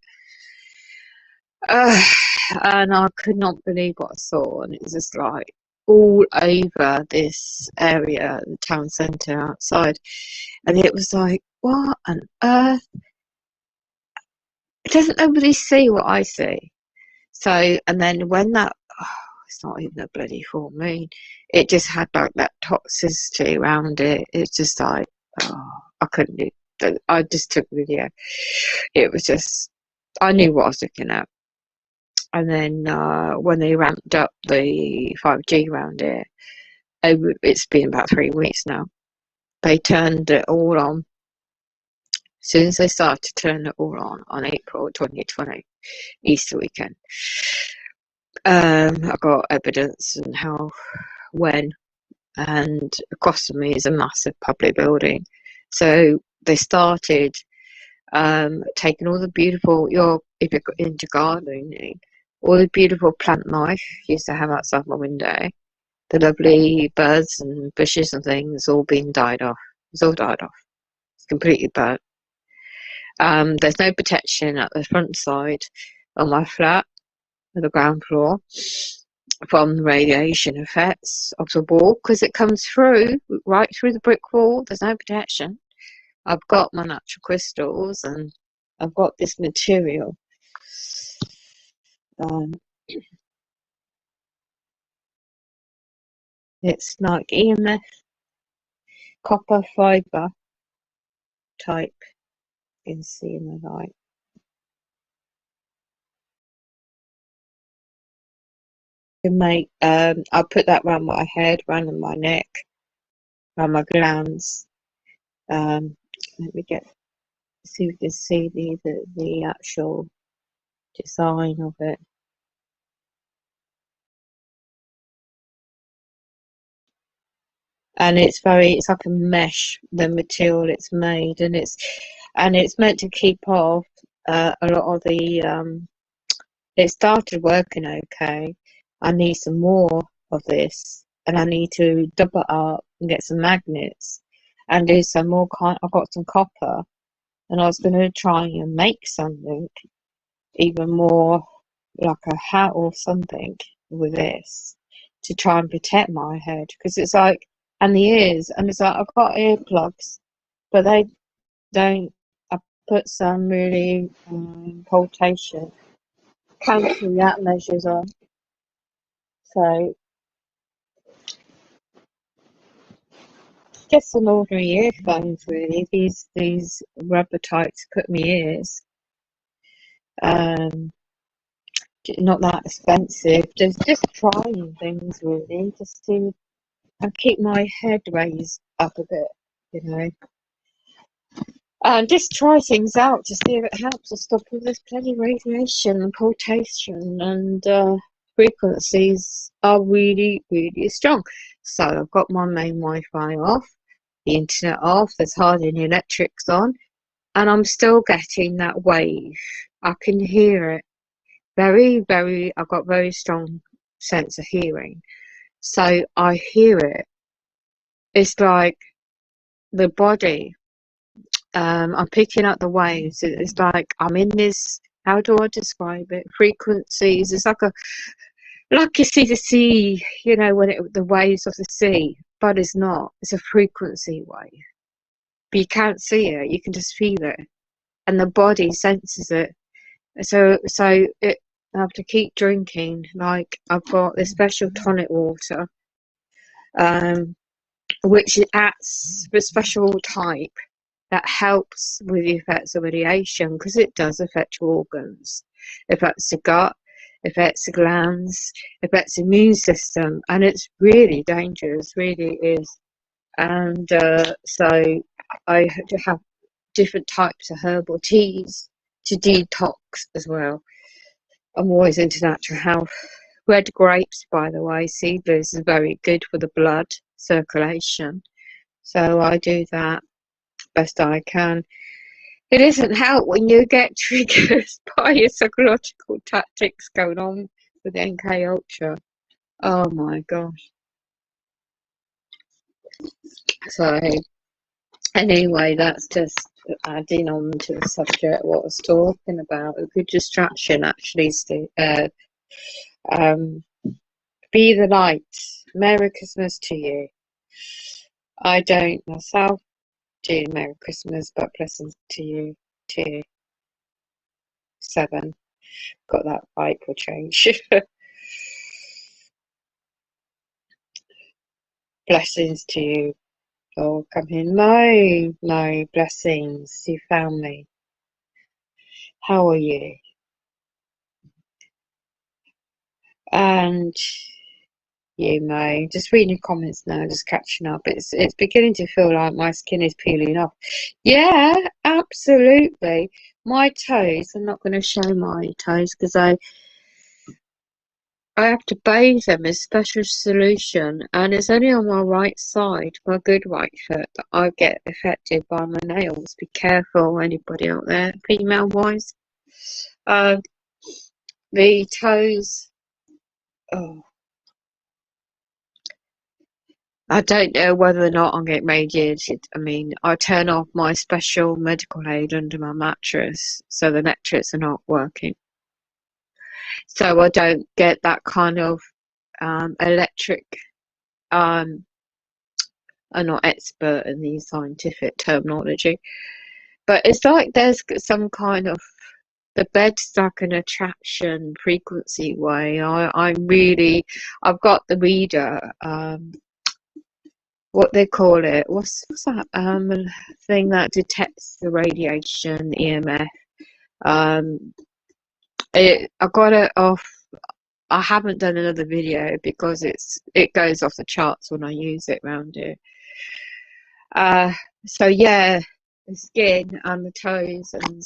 and I could not believe what I saw, and it was just like all over this area, the town centre outside, and it was like, what on earth? Doesn't nobody see what I see? So, and then when that, it's not even a bloody full moon, it just had like that toxicity around it. It's just like, I couldn't do it. I just took a video. It was just, I knew what I was looking at. And then when they ramped up the 5G around here, it's been about 3 weeks now. They turned it all on. As soon as they started to turn it all on April 2020, Easter weekend, I got evidence and how, when, and across from me is a massive public building. So they started taking all the beautiful, if you're into gardening, all the beautiful plant life used to have outside my window, the lovely birds and bushes and things, all being died off. It's all died off. It's completely burnt. There's no protection at the front side of my flat, at the ground floor, from the radiation effects of the wall, because it comes through, right through the brick wall. There's no protection. I've got my natural crystals and I've got this material. It's like EMF copper fiber type. You can see in the light. I put that around my head, around my neck, around my glands. Let me get so you can see the actual design of it. And it's like a mesh, the material it's made, and it's meant to keep off a lot of the it started working okay. I need some more of this, and I need to double it up and get some magnets and do some more I've got some copper, and I was going to try and make something even more like a hat or something with this to try and protect my head, because it's like, and the ears, and it's like I've got earplugs, but they don't. I put some really pulsation counter that measures on, so just some ordinary earphones really. These rubber types put my ears. Um, Not that expensive. Just trying things really, just to and keep my head raised up a bit, you know. And just try things out to see if it helps to stop all this bloody radiation and pulsation, and frequencies are really, really strong. So I've got my main Wi-Fi off, the internet off, there's hardly any electrics on, and I'm still getting that wave. I can hear it. I've got very strong sense of hearing. So I hear it. It's like the body. I'm picking up the waves. It's like I'm in this. How do I describe it? Frequencies. It's like you see the sea. You know when the waves of the sea, but it's not. It's a frequency wave. But you can't see it. You can just feel it, and the body senses it. So I have to keep drinking. Like I've got this special tonic water, um, which acts with special type that helps with the effects of radiation, because it does affect your organs, affects the gut, affects the glands, affects the immune system, and it's really dangerous, really is. And so I have different types of herbal teas to detox as well. I'm always into natural health. Red grapes, by the way, seedless, is very good for the blood circulation. So I do that best I can. It doesn't help when you get triggered by your psychological tactics going on with NK Ultra. Oh my gosh. So anyway, that's just adding on to the subject what I was talking about. A good distraction actually is um, be the light. Merry Christmas to you. I don't myself do Merry Christmas, but blessings to you too. 7. Got that right for change. Blessings to you. Oh, come in. No, blessings. You found me. How are you? And you, Mo. Just reading your comments now, just catching up. It's beginning to feel like my skin is peeling off. Yeah, absolutely. My toes, I'm not going to show my toes because I have to bathe them in special solution, and it's only on my right side, my good right foot, that I get affected by my nails. Be careful, anybody out there, female wise. The toes. Oh, I don't know whether or not I'm getting radiated. I mean, I turn off my special medical aid under my mattress, so the electrics are not working. So I don't get that kind of electric. I'm not expert in the scientific terminology, but it's like there's some kind of the bed's like an attraction frequency way. I've got the reader. What they call it? What's that thing that detects the radiation, EMF? Um, I got it off. I haven't done another video because it goes off the charts when I use it around here. So yeah, the skin and the toes, and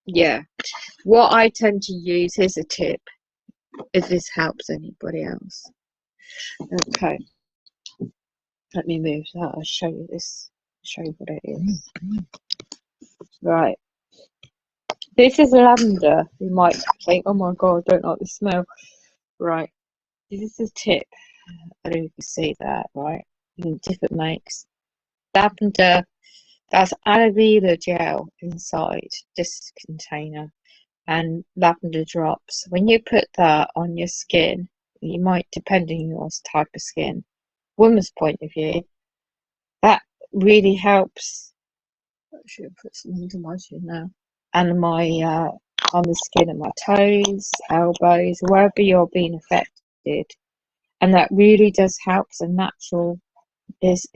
yeah. What I tend to use, here's a tip, if this helps anybody else. Okay, let me move that. I'll show you this. Show you what it is. Right. This is lavender. You might think, oh my god, I don't like the smell. Right. This is a tip. I don't know if you can see that, right? Different makes. Lavender, that's aloe vera gel inside this container, and lavender drops. When you put that on your skin, you might, depending on your type of skin, woman's point of view, that really helps. I should put some under my chin now. And my on the skin of my toes, elbows, wherever you're being affected. And that really does help. It's a natural, is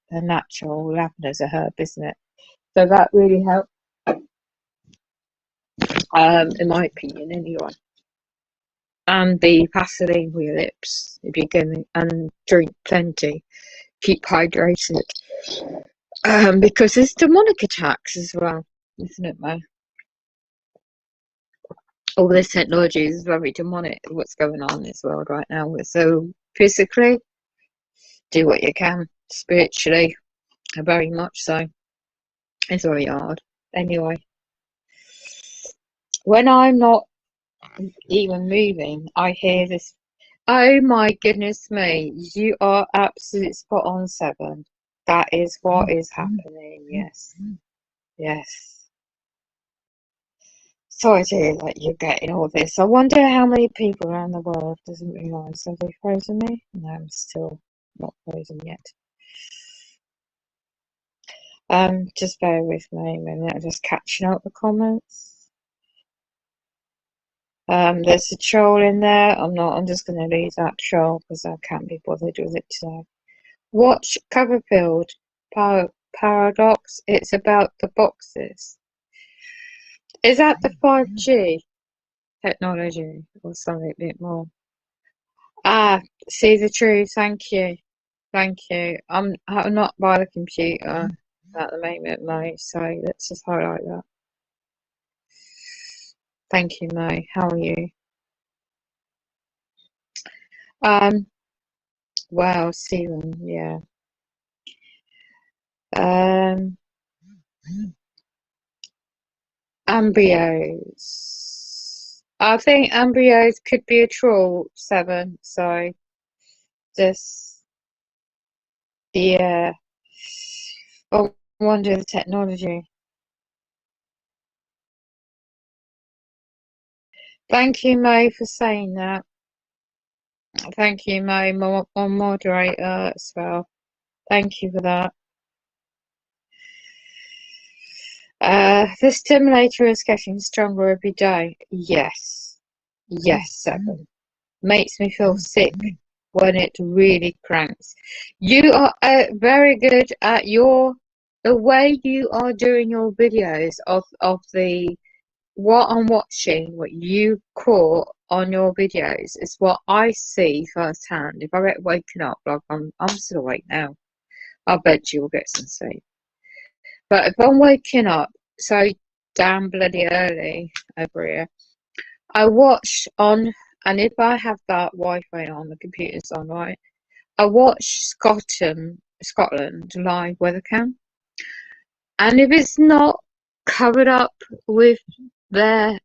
a natural, lavender's a herb, isn't it? So that really helps, in my opinion anyway. And the Vaseline for your lips if you're going, and drink plenty, keep hydrated, because there's demonic attacks as well, isn't it, Mo? All this technology is very demonic, what's going on in this world right now. So physically, do what you can. Spiritually, very much so. It's very hard. Anyway, when I'm not even moving, I hear this. Oh my goodness me, you are absolutely spot on, Seven. That is what is happening. Yes. Yes. Sorry to hear that you're getting all this. I wonder how many people around the world doesn't realise. Have they frozen me? No, I'm still not frozen yet. Just bear with me a minute. I'm just catching up the comments. There's a troll in there. I'm just going to leave that troll because I can't be bothered with it today. Watch Coverfield Paradox. It's about the boxes. Is that the 5G technology or something a bit more? Ah, see the truth. Thank you. Thank you. I'm not by the computer at the moment, mate. So let's just highlight that. Thank you, Mo. How are you? Well, Stephen, yeah. Embryos. I think embryos could be a troll, Seven. So just, yeah. I wonder the technology. Thank you, Mo, for saying that. Thank you, Mo, my moderator as well. Thank you for that. The stimulator is getting stronger every day. Yes. Yes, Seven. Makes me feel sick when it really cranks. You are very good at the way you are doing your videos of the what I'm watching, what you caught on your videos is what I see firsthand. If I get woken up, like I'm still awake now, I bet you will get some sleep. But if I'm waking up so damn bloody early over here, I watch on, and if I have that Wi-Fi on, the computer's on, right, I watch Scotland live weather cam, and if it's not covered up with their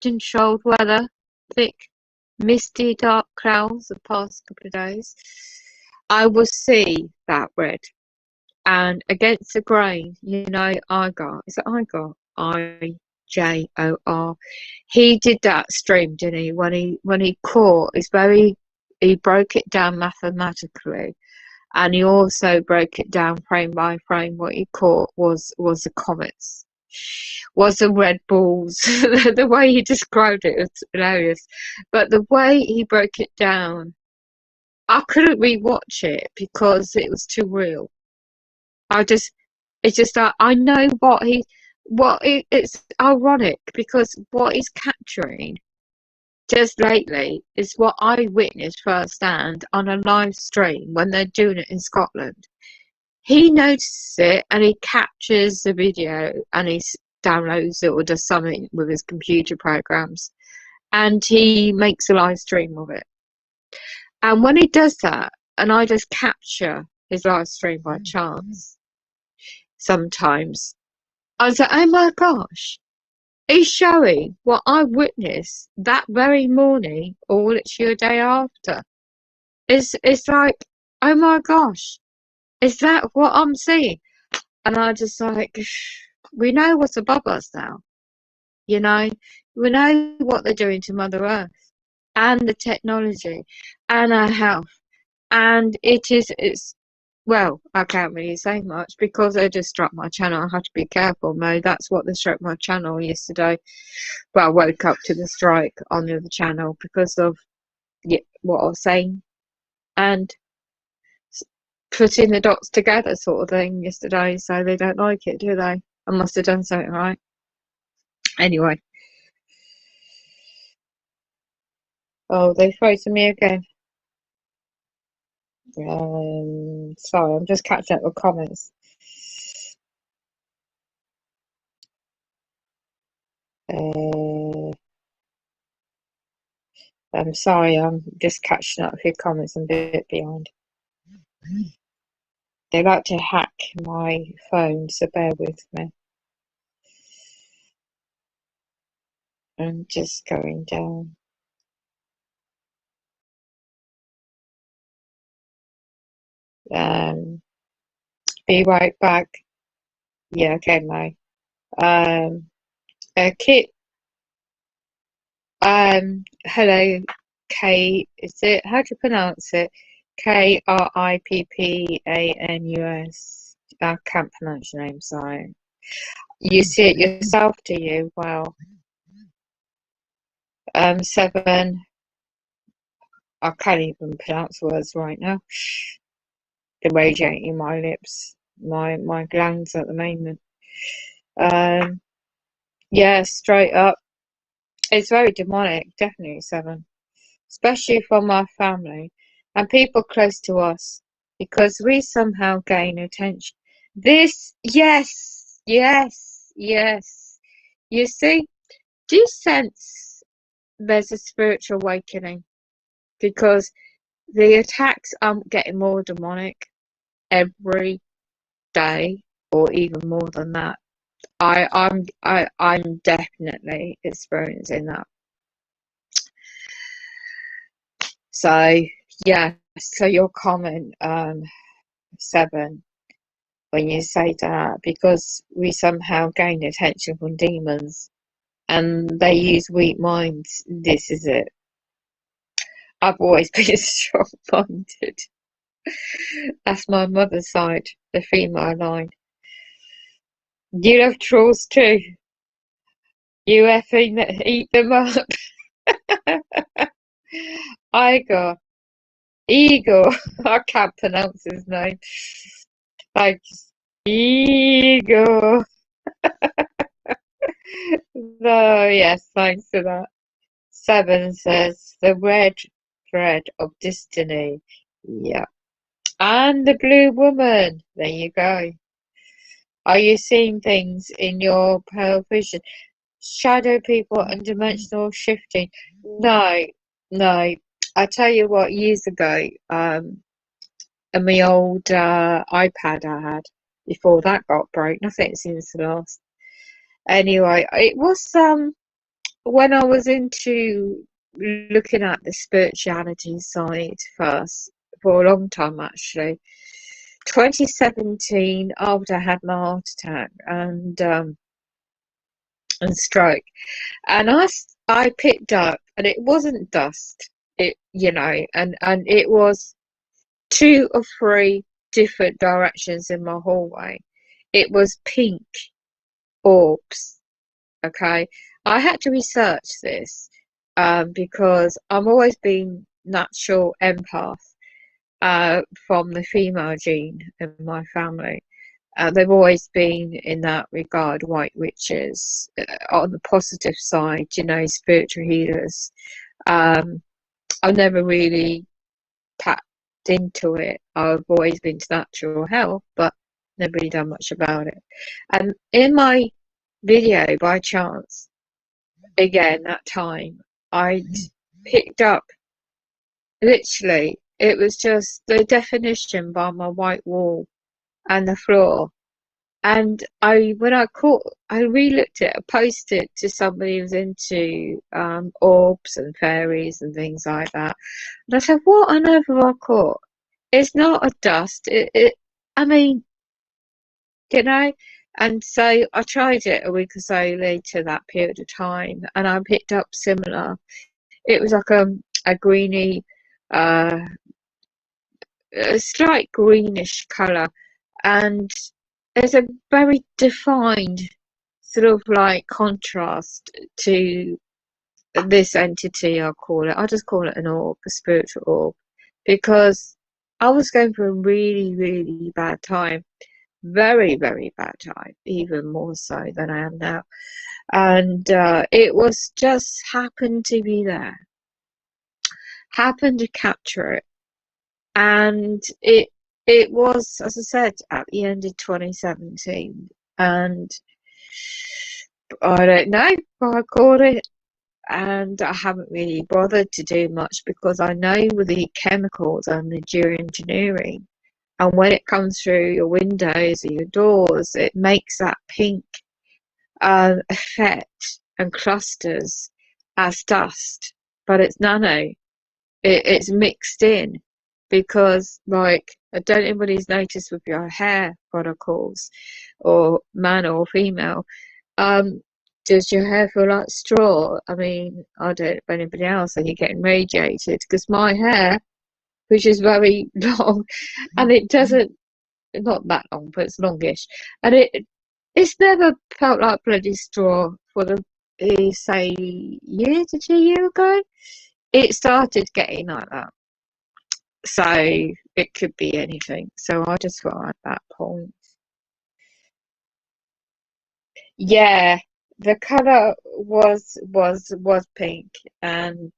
controlled weather, thick, misty, dark clouds the past couple of days, I will see that red. And against the grain, you know, Igor, is it Igor? IJOR. He did that stream, didn't he? When he caught, he broke it down mathematically, and he also broke it down frame by frame. What he caught was the comets, was the red balls. The way he described it was hilarious, but the way he broke it down, I couldn't rewatch it because it was too real. It's just that I know it's ironic because what he's capturing just lately is what I witnessed firsthand on a live stream when they're doing it in Scotland. he notices it and he captures the video and he downloads it or does something with his computer programs, and he makes a live stream of it. And when he does that, and I just capture his live stream by chance, sometimes I was like, oh my gosh, he's showing what I witnessed that very morning or literally a day after. It's like, oh my gosh, is that what I'm seeing? And I just like, we know what's above us now, you know, we know what they're doing to Mother Earth and the technology and our health. And it's, well, I can't really say much because they just struck my channel. I have to be careful, Mo. That's what they struck my channel yesterday. Well, I woke up to the strike on the other channel because of what I was saying and putting the dots together sort of thing yesterday. So they don't like it, do they? I must have done something right. Anyway. Oh, they've frozen me again. Sorry, I'm just catching up with comments. I'm sorry, I'm just catching up with your comments. I'm a bit behind. They like to hack my phone, so bear with me. I'm just going down. Be right back. Yeah, okay, Mo. Kit. Hello, K. Is it? How do you pronounce it? Krippanus. I can't pronounce your name, sorry. You see it yourself, do you? Well, 7. I can't even pronounce words right now. They're radiating my lips, my glands at the moment. Yeah, straight up. It's very demonic, definitely 7. Especially from our family and people close to us, because we somehow gain attention. This, yes, yes, yes. You see, do you sense there's a spiritual awakening? Because the attacks are getting more demonic every day, or even more than that. I'm definitely experiencing that. So yeah, so your comment, 7, when you say that, because we somehow gain attention from demons and they use weak minds. This is it. I've always been strong-minded. That's my mother's side, the female line. You love trolls too. You effing eat them up. Igor. Igor. I can't pronounce his name. Like, Igor. No, yes, thanks for that. 7 says the red thread of destiny. Yeah. And the blue woman. There you go. Are you seeing things in your pale vision? Shadow people and dimensional shifting. No, no. I tell you what, years ago, and my old iPad I had before that got broke, nothing seems to last. Anyway, it was when I was into looking at the spirituality side first for a long time actually. 2017, after I had my heart attack and stroke, and I picked up, and it wasn't dust, it and it was 2 or 3 different directions in my hallway. It was pink orbs. Okay, I had to research this because I'm always been natural empath from the female gene in my family. They've always been in that regard white witches. On the positive side, spiritual healers. I've never really looked into it. I've always been to natural health, but never really done much about it. And in my video, by chance, again that time, I picked up, literally, it was just the definition by my white wall and the floor. And when I re-looked it, I posted it to somebody who's into orbs and fairies and things like that. And I said, what on earth have I caught? It's not a dust. I mean, you know. And so I tried it a week or so later that period of time, and I picked up similar. It was like a greeny, uh, a slight greenish colour, and there's a very defined sort of like contrast to this entity. I'll call it. I'll just call it an orb, a spiritual orb, because I was going through a really, really bad time, very, very bad time, even more so than I am now. And it was just happened to be there, happened to capture it, and it was, as I said, at the end of 2017, and I don't know if I caught it, and I haven't really bothered to do much because I know with the chemicals and the geoengineering, and when it comes through your windows or your doors, it makes that pink effect and clusters as dust, but it's nano. It's mixed in because, like, I don't know if anybody's noticed with your hair follicles, or man or female, does your hair feel like straw? I mean, I don't know if anybody else, and you're getting radiated, because my hair, which is very long, and it doesn't, not that long, but it's longish, and it's never felt like bloody straw for the say year to 2 years ago. It started getting like that, so it could be anything. So I just thought at that point, yeah, the color was pink, and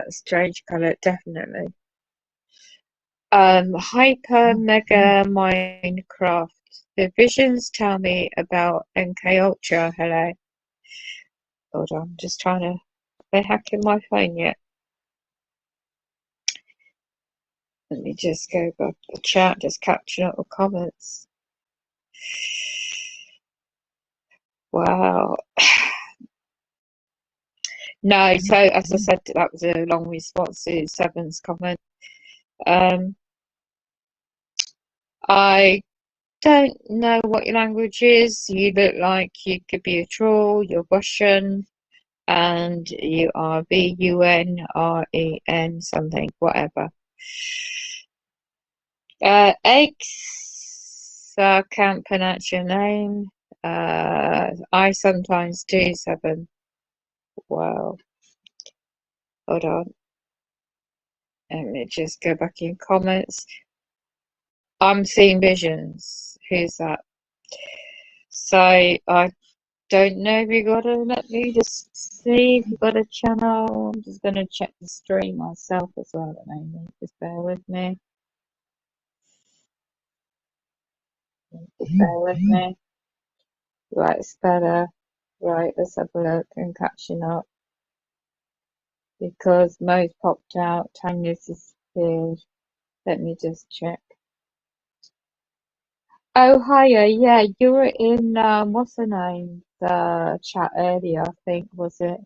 strange color, definitely. Hyper Mega Minecraft. The visions tell me about NK Ultra. Hello. Hold on, I'm just trying to. They hacking my phone yet? Let me just go back to the chat, just catching up with comments. Wow. No, so as I said, that was a long response to Seven's comment. I don't know what your language is. You look like you could be a troll. You're Russian, and you are BUNREN something, whatever. Eggs. I can't pronounce your name. I sometimes do, Seven. Wow. Hold on. Let me just go back in comments. I'm seeing visions. Who's that? So I don't know if you gotta let me just see if you got a channel. I'm just gonna check the stream myself as well at the moment. Just bear with me. Just bear with me. Right, it's better. Right, let's have a look. I'm catching up. Because Mo's popped out, Tanya's disappeared. Let me just check. Oh, hiya, yeah, you were in, what's her name? The chat earlier, I think, was it?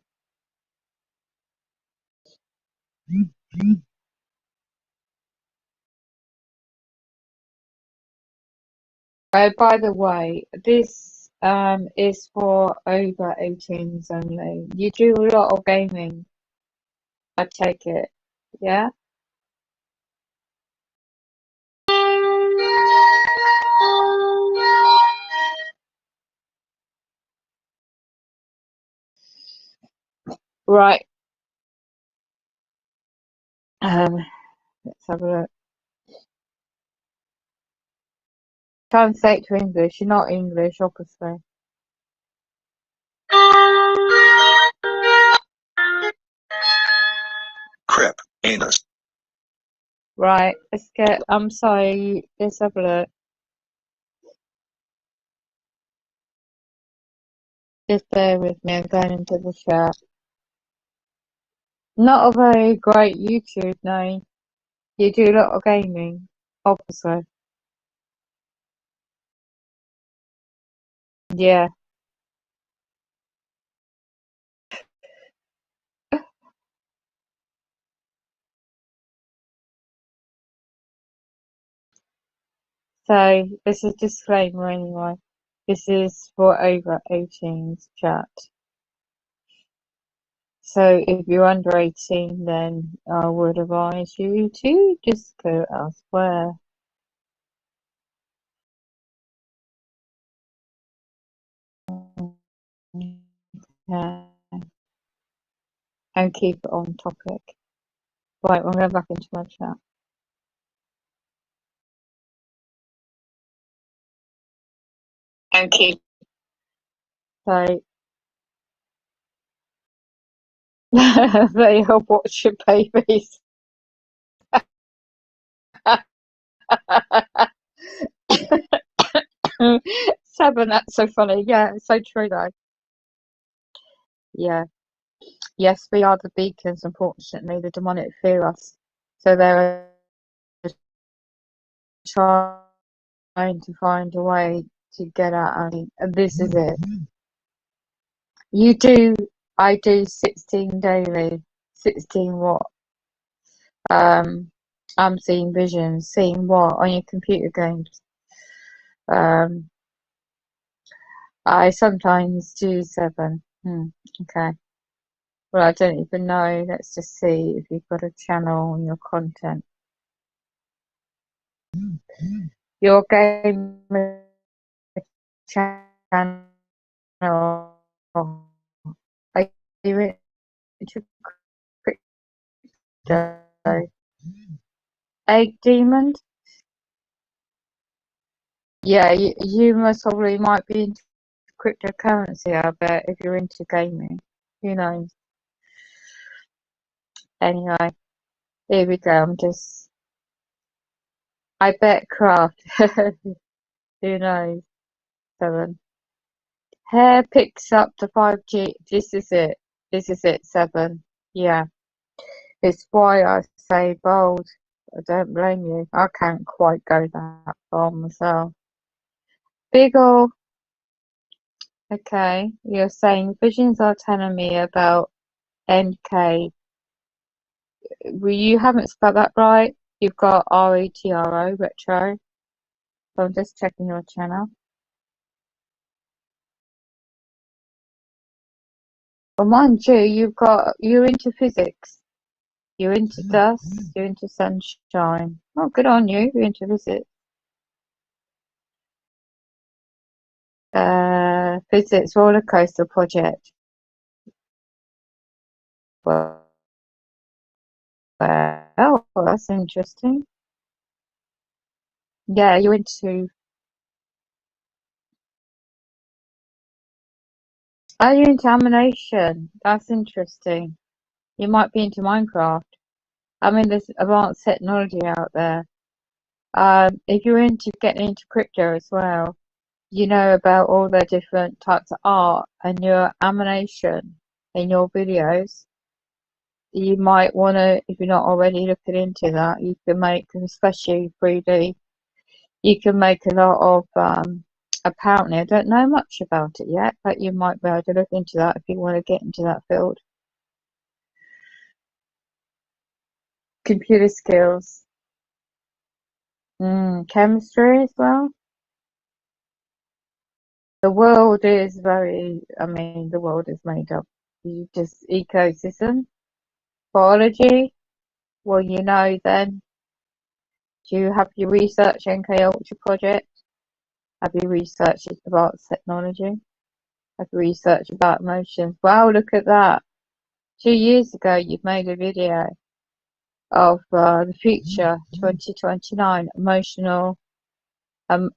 Oh, by the way, this is for over 18s only. You do a lot of gaming, I take it, yeah? Right. Let's have a look. Translate to English. You're not English, obviously. Crip, anus. Right, let's get. I'm sorry. Let's have a look. Just bear with me. I'm going into the chat. Not a very great YouTube, no. You do a lot of gaming, obviously. Yeah. So this is a disclaimer anyway. This is for over 18s chat. So if you're under 18, then I would advise you to just go elsewhere. Yeah, and keep it on topic. Right, I'm going back into my chat. And keep. So they are watching babies. 7, that's so funny. Yeah, it's so true though. Yeah. Yes, we are the beacons, unfortunately. The demonic fear us. So they're trying to find a way to get at us. And this is it. You do, I do 16 daily. 16 what? I'm seeing visions. Seeing what? On your computer games. Um, I sometimes do 7. Okay. Well, I don't even know. Let's just see if you've got a channel on your content. Your game channel. Are you into crypto? Egg Demon? Yeah, you most probably might be into cryptocurrency, I bet, if you're into gaming. Who knows? Anyway, here we go. I bet craft. Who knows? 7. Hair picks up the 5G. This is it. This is it, 7. Yeah. It's why I say bold. I don't blame you. I can't quite go that far myself. Big ol'. Okay. You're saying visions are telling me about NK. Well, you haven't spelled that right. You've got RETRO, retro. So I'm just checking your channel. Well, mind you, you're into physics. You're into dust. You're into sunshine. Oh, good on you. You're into physics. Physics roller coaster project. Well, that's interesting. Yeah, you're into. Are you into animation? That's interesting. You might be into Minecraft. I mean, there's advanced technology out there. If you're into getting into crypto as well, you know about all the different types of art and your animation in your videos. You might want to, if you're not already looking into that, you can make, especially 3D, you can make a lot of, apparently, I don't know much about it yet, but you might be able to look into that if you want to get into that field. Computer skills, chemistry as well. The world is I mean, the world is made up. You just ecosystem, biology. Well, you know then. Do you have your research NK Ultra project? Have you researched about technology? Have you researched about emotions? Wow, look at that. 2 years ago, you've made a video of the future, 2029, emotional. Um,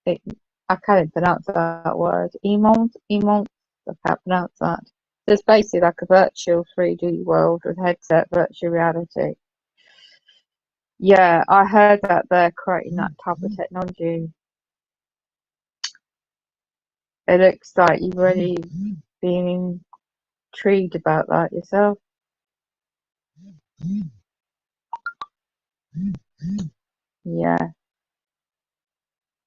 it, I can't pronounce that word. Emont. I can't pronounce that. It's basically like a virtual 3D world with headset virtual reality. Yeah, I heard that they're creating that type of technology. It looks like you've really been intrigued about that yourself. Yeah,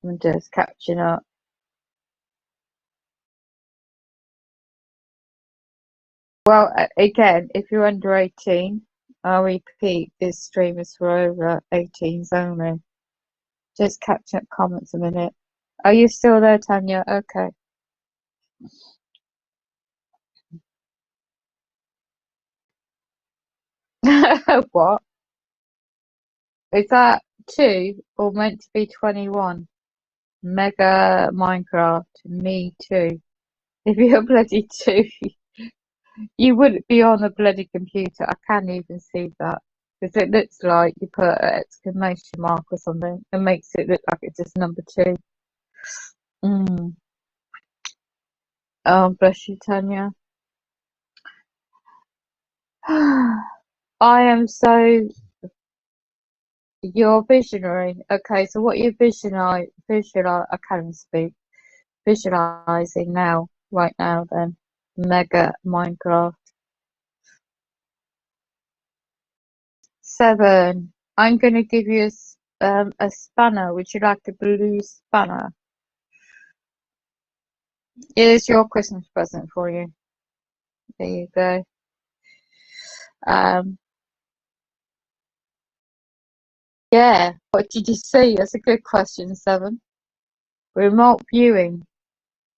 I'm just catching up. Well, again, if you're under 18, I'll repeat, this stream is for over 18s only. Just catch up comments a minute. Are you still there, Tanya? Okay. What? Is that 2 or meant to be 21? Mega Minecraft, me too. If you're bloody 2, you wouldn't be on a bloody computer. I can't even see that. Because it looks like you put an exclamation mark or something. It makes it look like it's just number 2. Mm. Oh, bless you, Tanya. I am so. You're visionary. Okay, so what you visualize, I can't even speak. Visualizing now, right now, then. Mega Minecraft. 7. I'm going to give you a spanner. Would you like a blue spanner? Here's your Christmas present for you. There you go. Um, yeah. What did you see? That's a good question, 7. Remote viewing.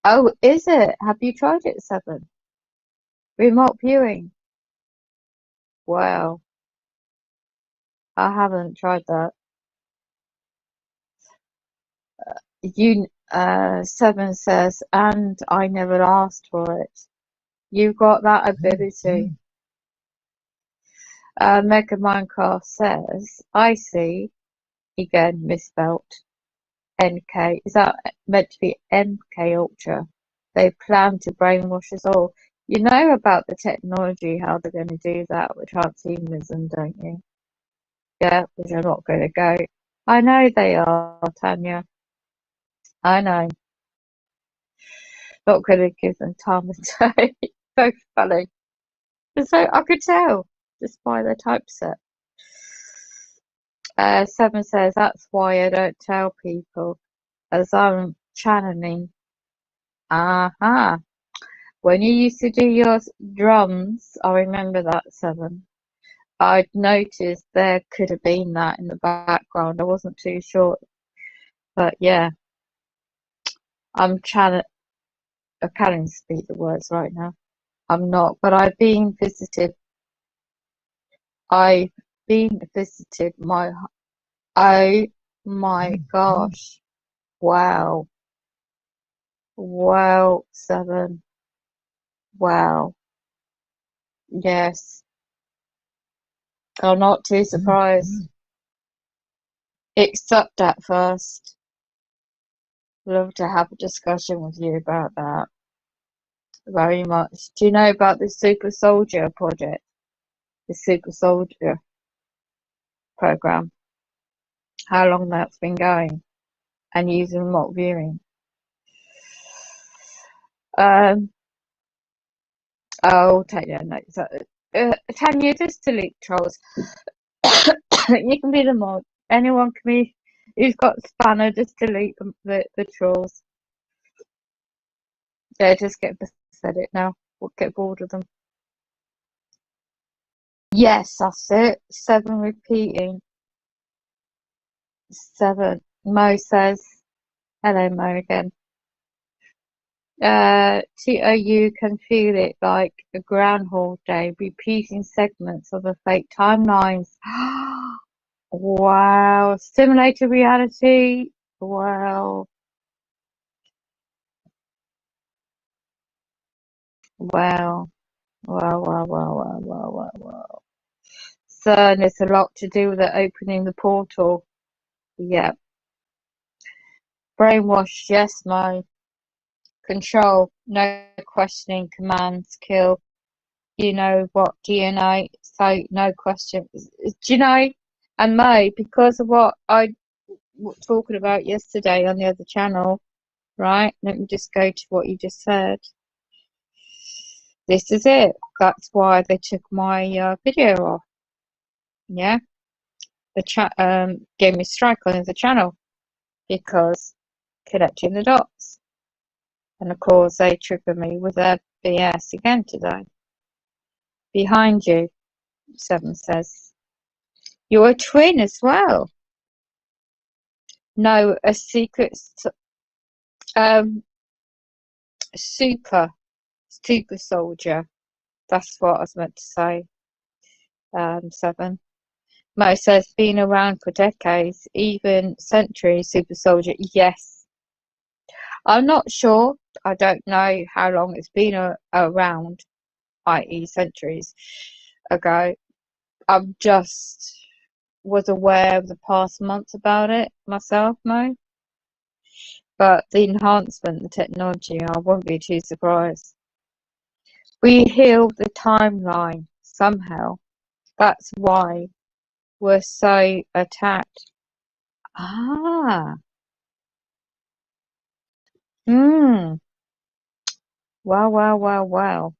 Oh, is it? Have you tried it, 7? Remote viewing. Wow. I haven't tried that. 7 says, and I never asked for it. You've got that ability. Mega Minecraft says, I see, again misspelt, NK. Is that meant to be MK Ultra? They plan to brainwash us all. You know about the technology, how they're going to do that with transhumanism, don't you? Yeah, which I'm not going to go. I know they are, Tanya. I know. Not going to give them time of day. So funny. So I could tell just by the typeset. 7 says that's why I don't tell people, as I'm channeling. Aha. When you used to do your drums, I remember that, 7. I'd noticed there could have been that in the background. I wasn't too sure, but yeah, I'm channeling. I can't even speak the words right now. I'm not, but I've been visited. I've been visited. Oh my gosh! Wow! Wow! 7. Wow! Yes, I'm not too surprised. It sucked at first. Love to have a discussion with you about that. Very much. Do you know about the Super Soldier project? The Super Soldier program? How long that's been going and using remote viewing? Um, I'll take that note. So, Tanya, just delete trolls. You can be the mod. Anyone can be. Who's got spanner? Just delete the trolls. Yeah, just get pathetic now. We'll get bored of them. Yes, that's it. 7 repeating. 7. Mo says, hello, Mo again. TOU can feel it like a Groundhog Day, repeating segments of the fake timelines. Wow. Simulated reality. Wow. Wow. Wow, wow, wow, wow, wow, wow, wow. So there's a lot to do with it opening the portal. Yep. Brainwash, yes, Mo. Control, no questioning, commands, kill. You know what, DNA, so no question. Do you know, And Mo, because of what I was talking about yesterday on the other channel, right? Let me just go to what you just said. This is it. That's why they took my video off. Yeah, the chat gave me a strike on the channel because connecting the dots. And of course, they triggered me with their BS again today. Behind you, Seven says. You're a twin as well. No, a secret super soldier. That's what I was meant to say. Seven. Mo says been around for decades, even centuries, super soldier. Yes. I'm not sure. I don't know how long it's been around, i.e. centuries ago. I'm just was aware of the past months about it myself, Mo. But the enhancement, the technology, I wouldn't be too surprised. We healed the timeline somehow. That's why we're so attacked. Ah. Hmm. Wow, wow, wow, wow.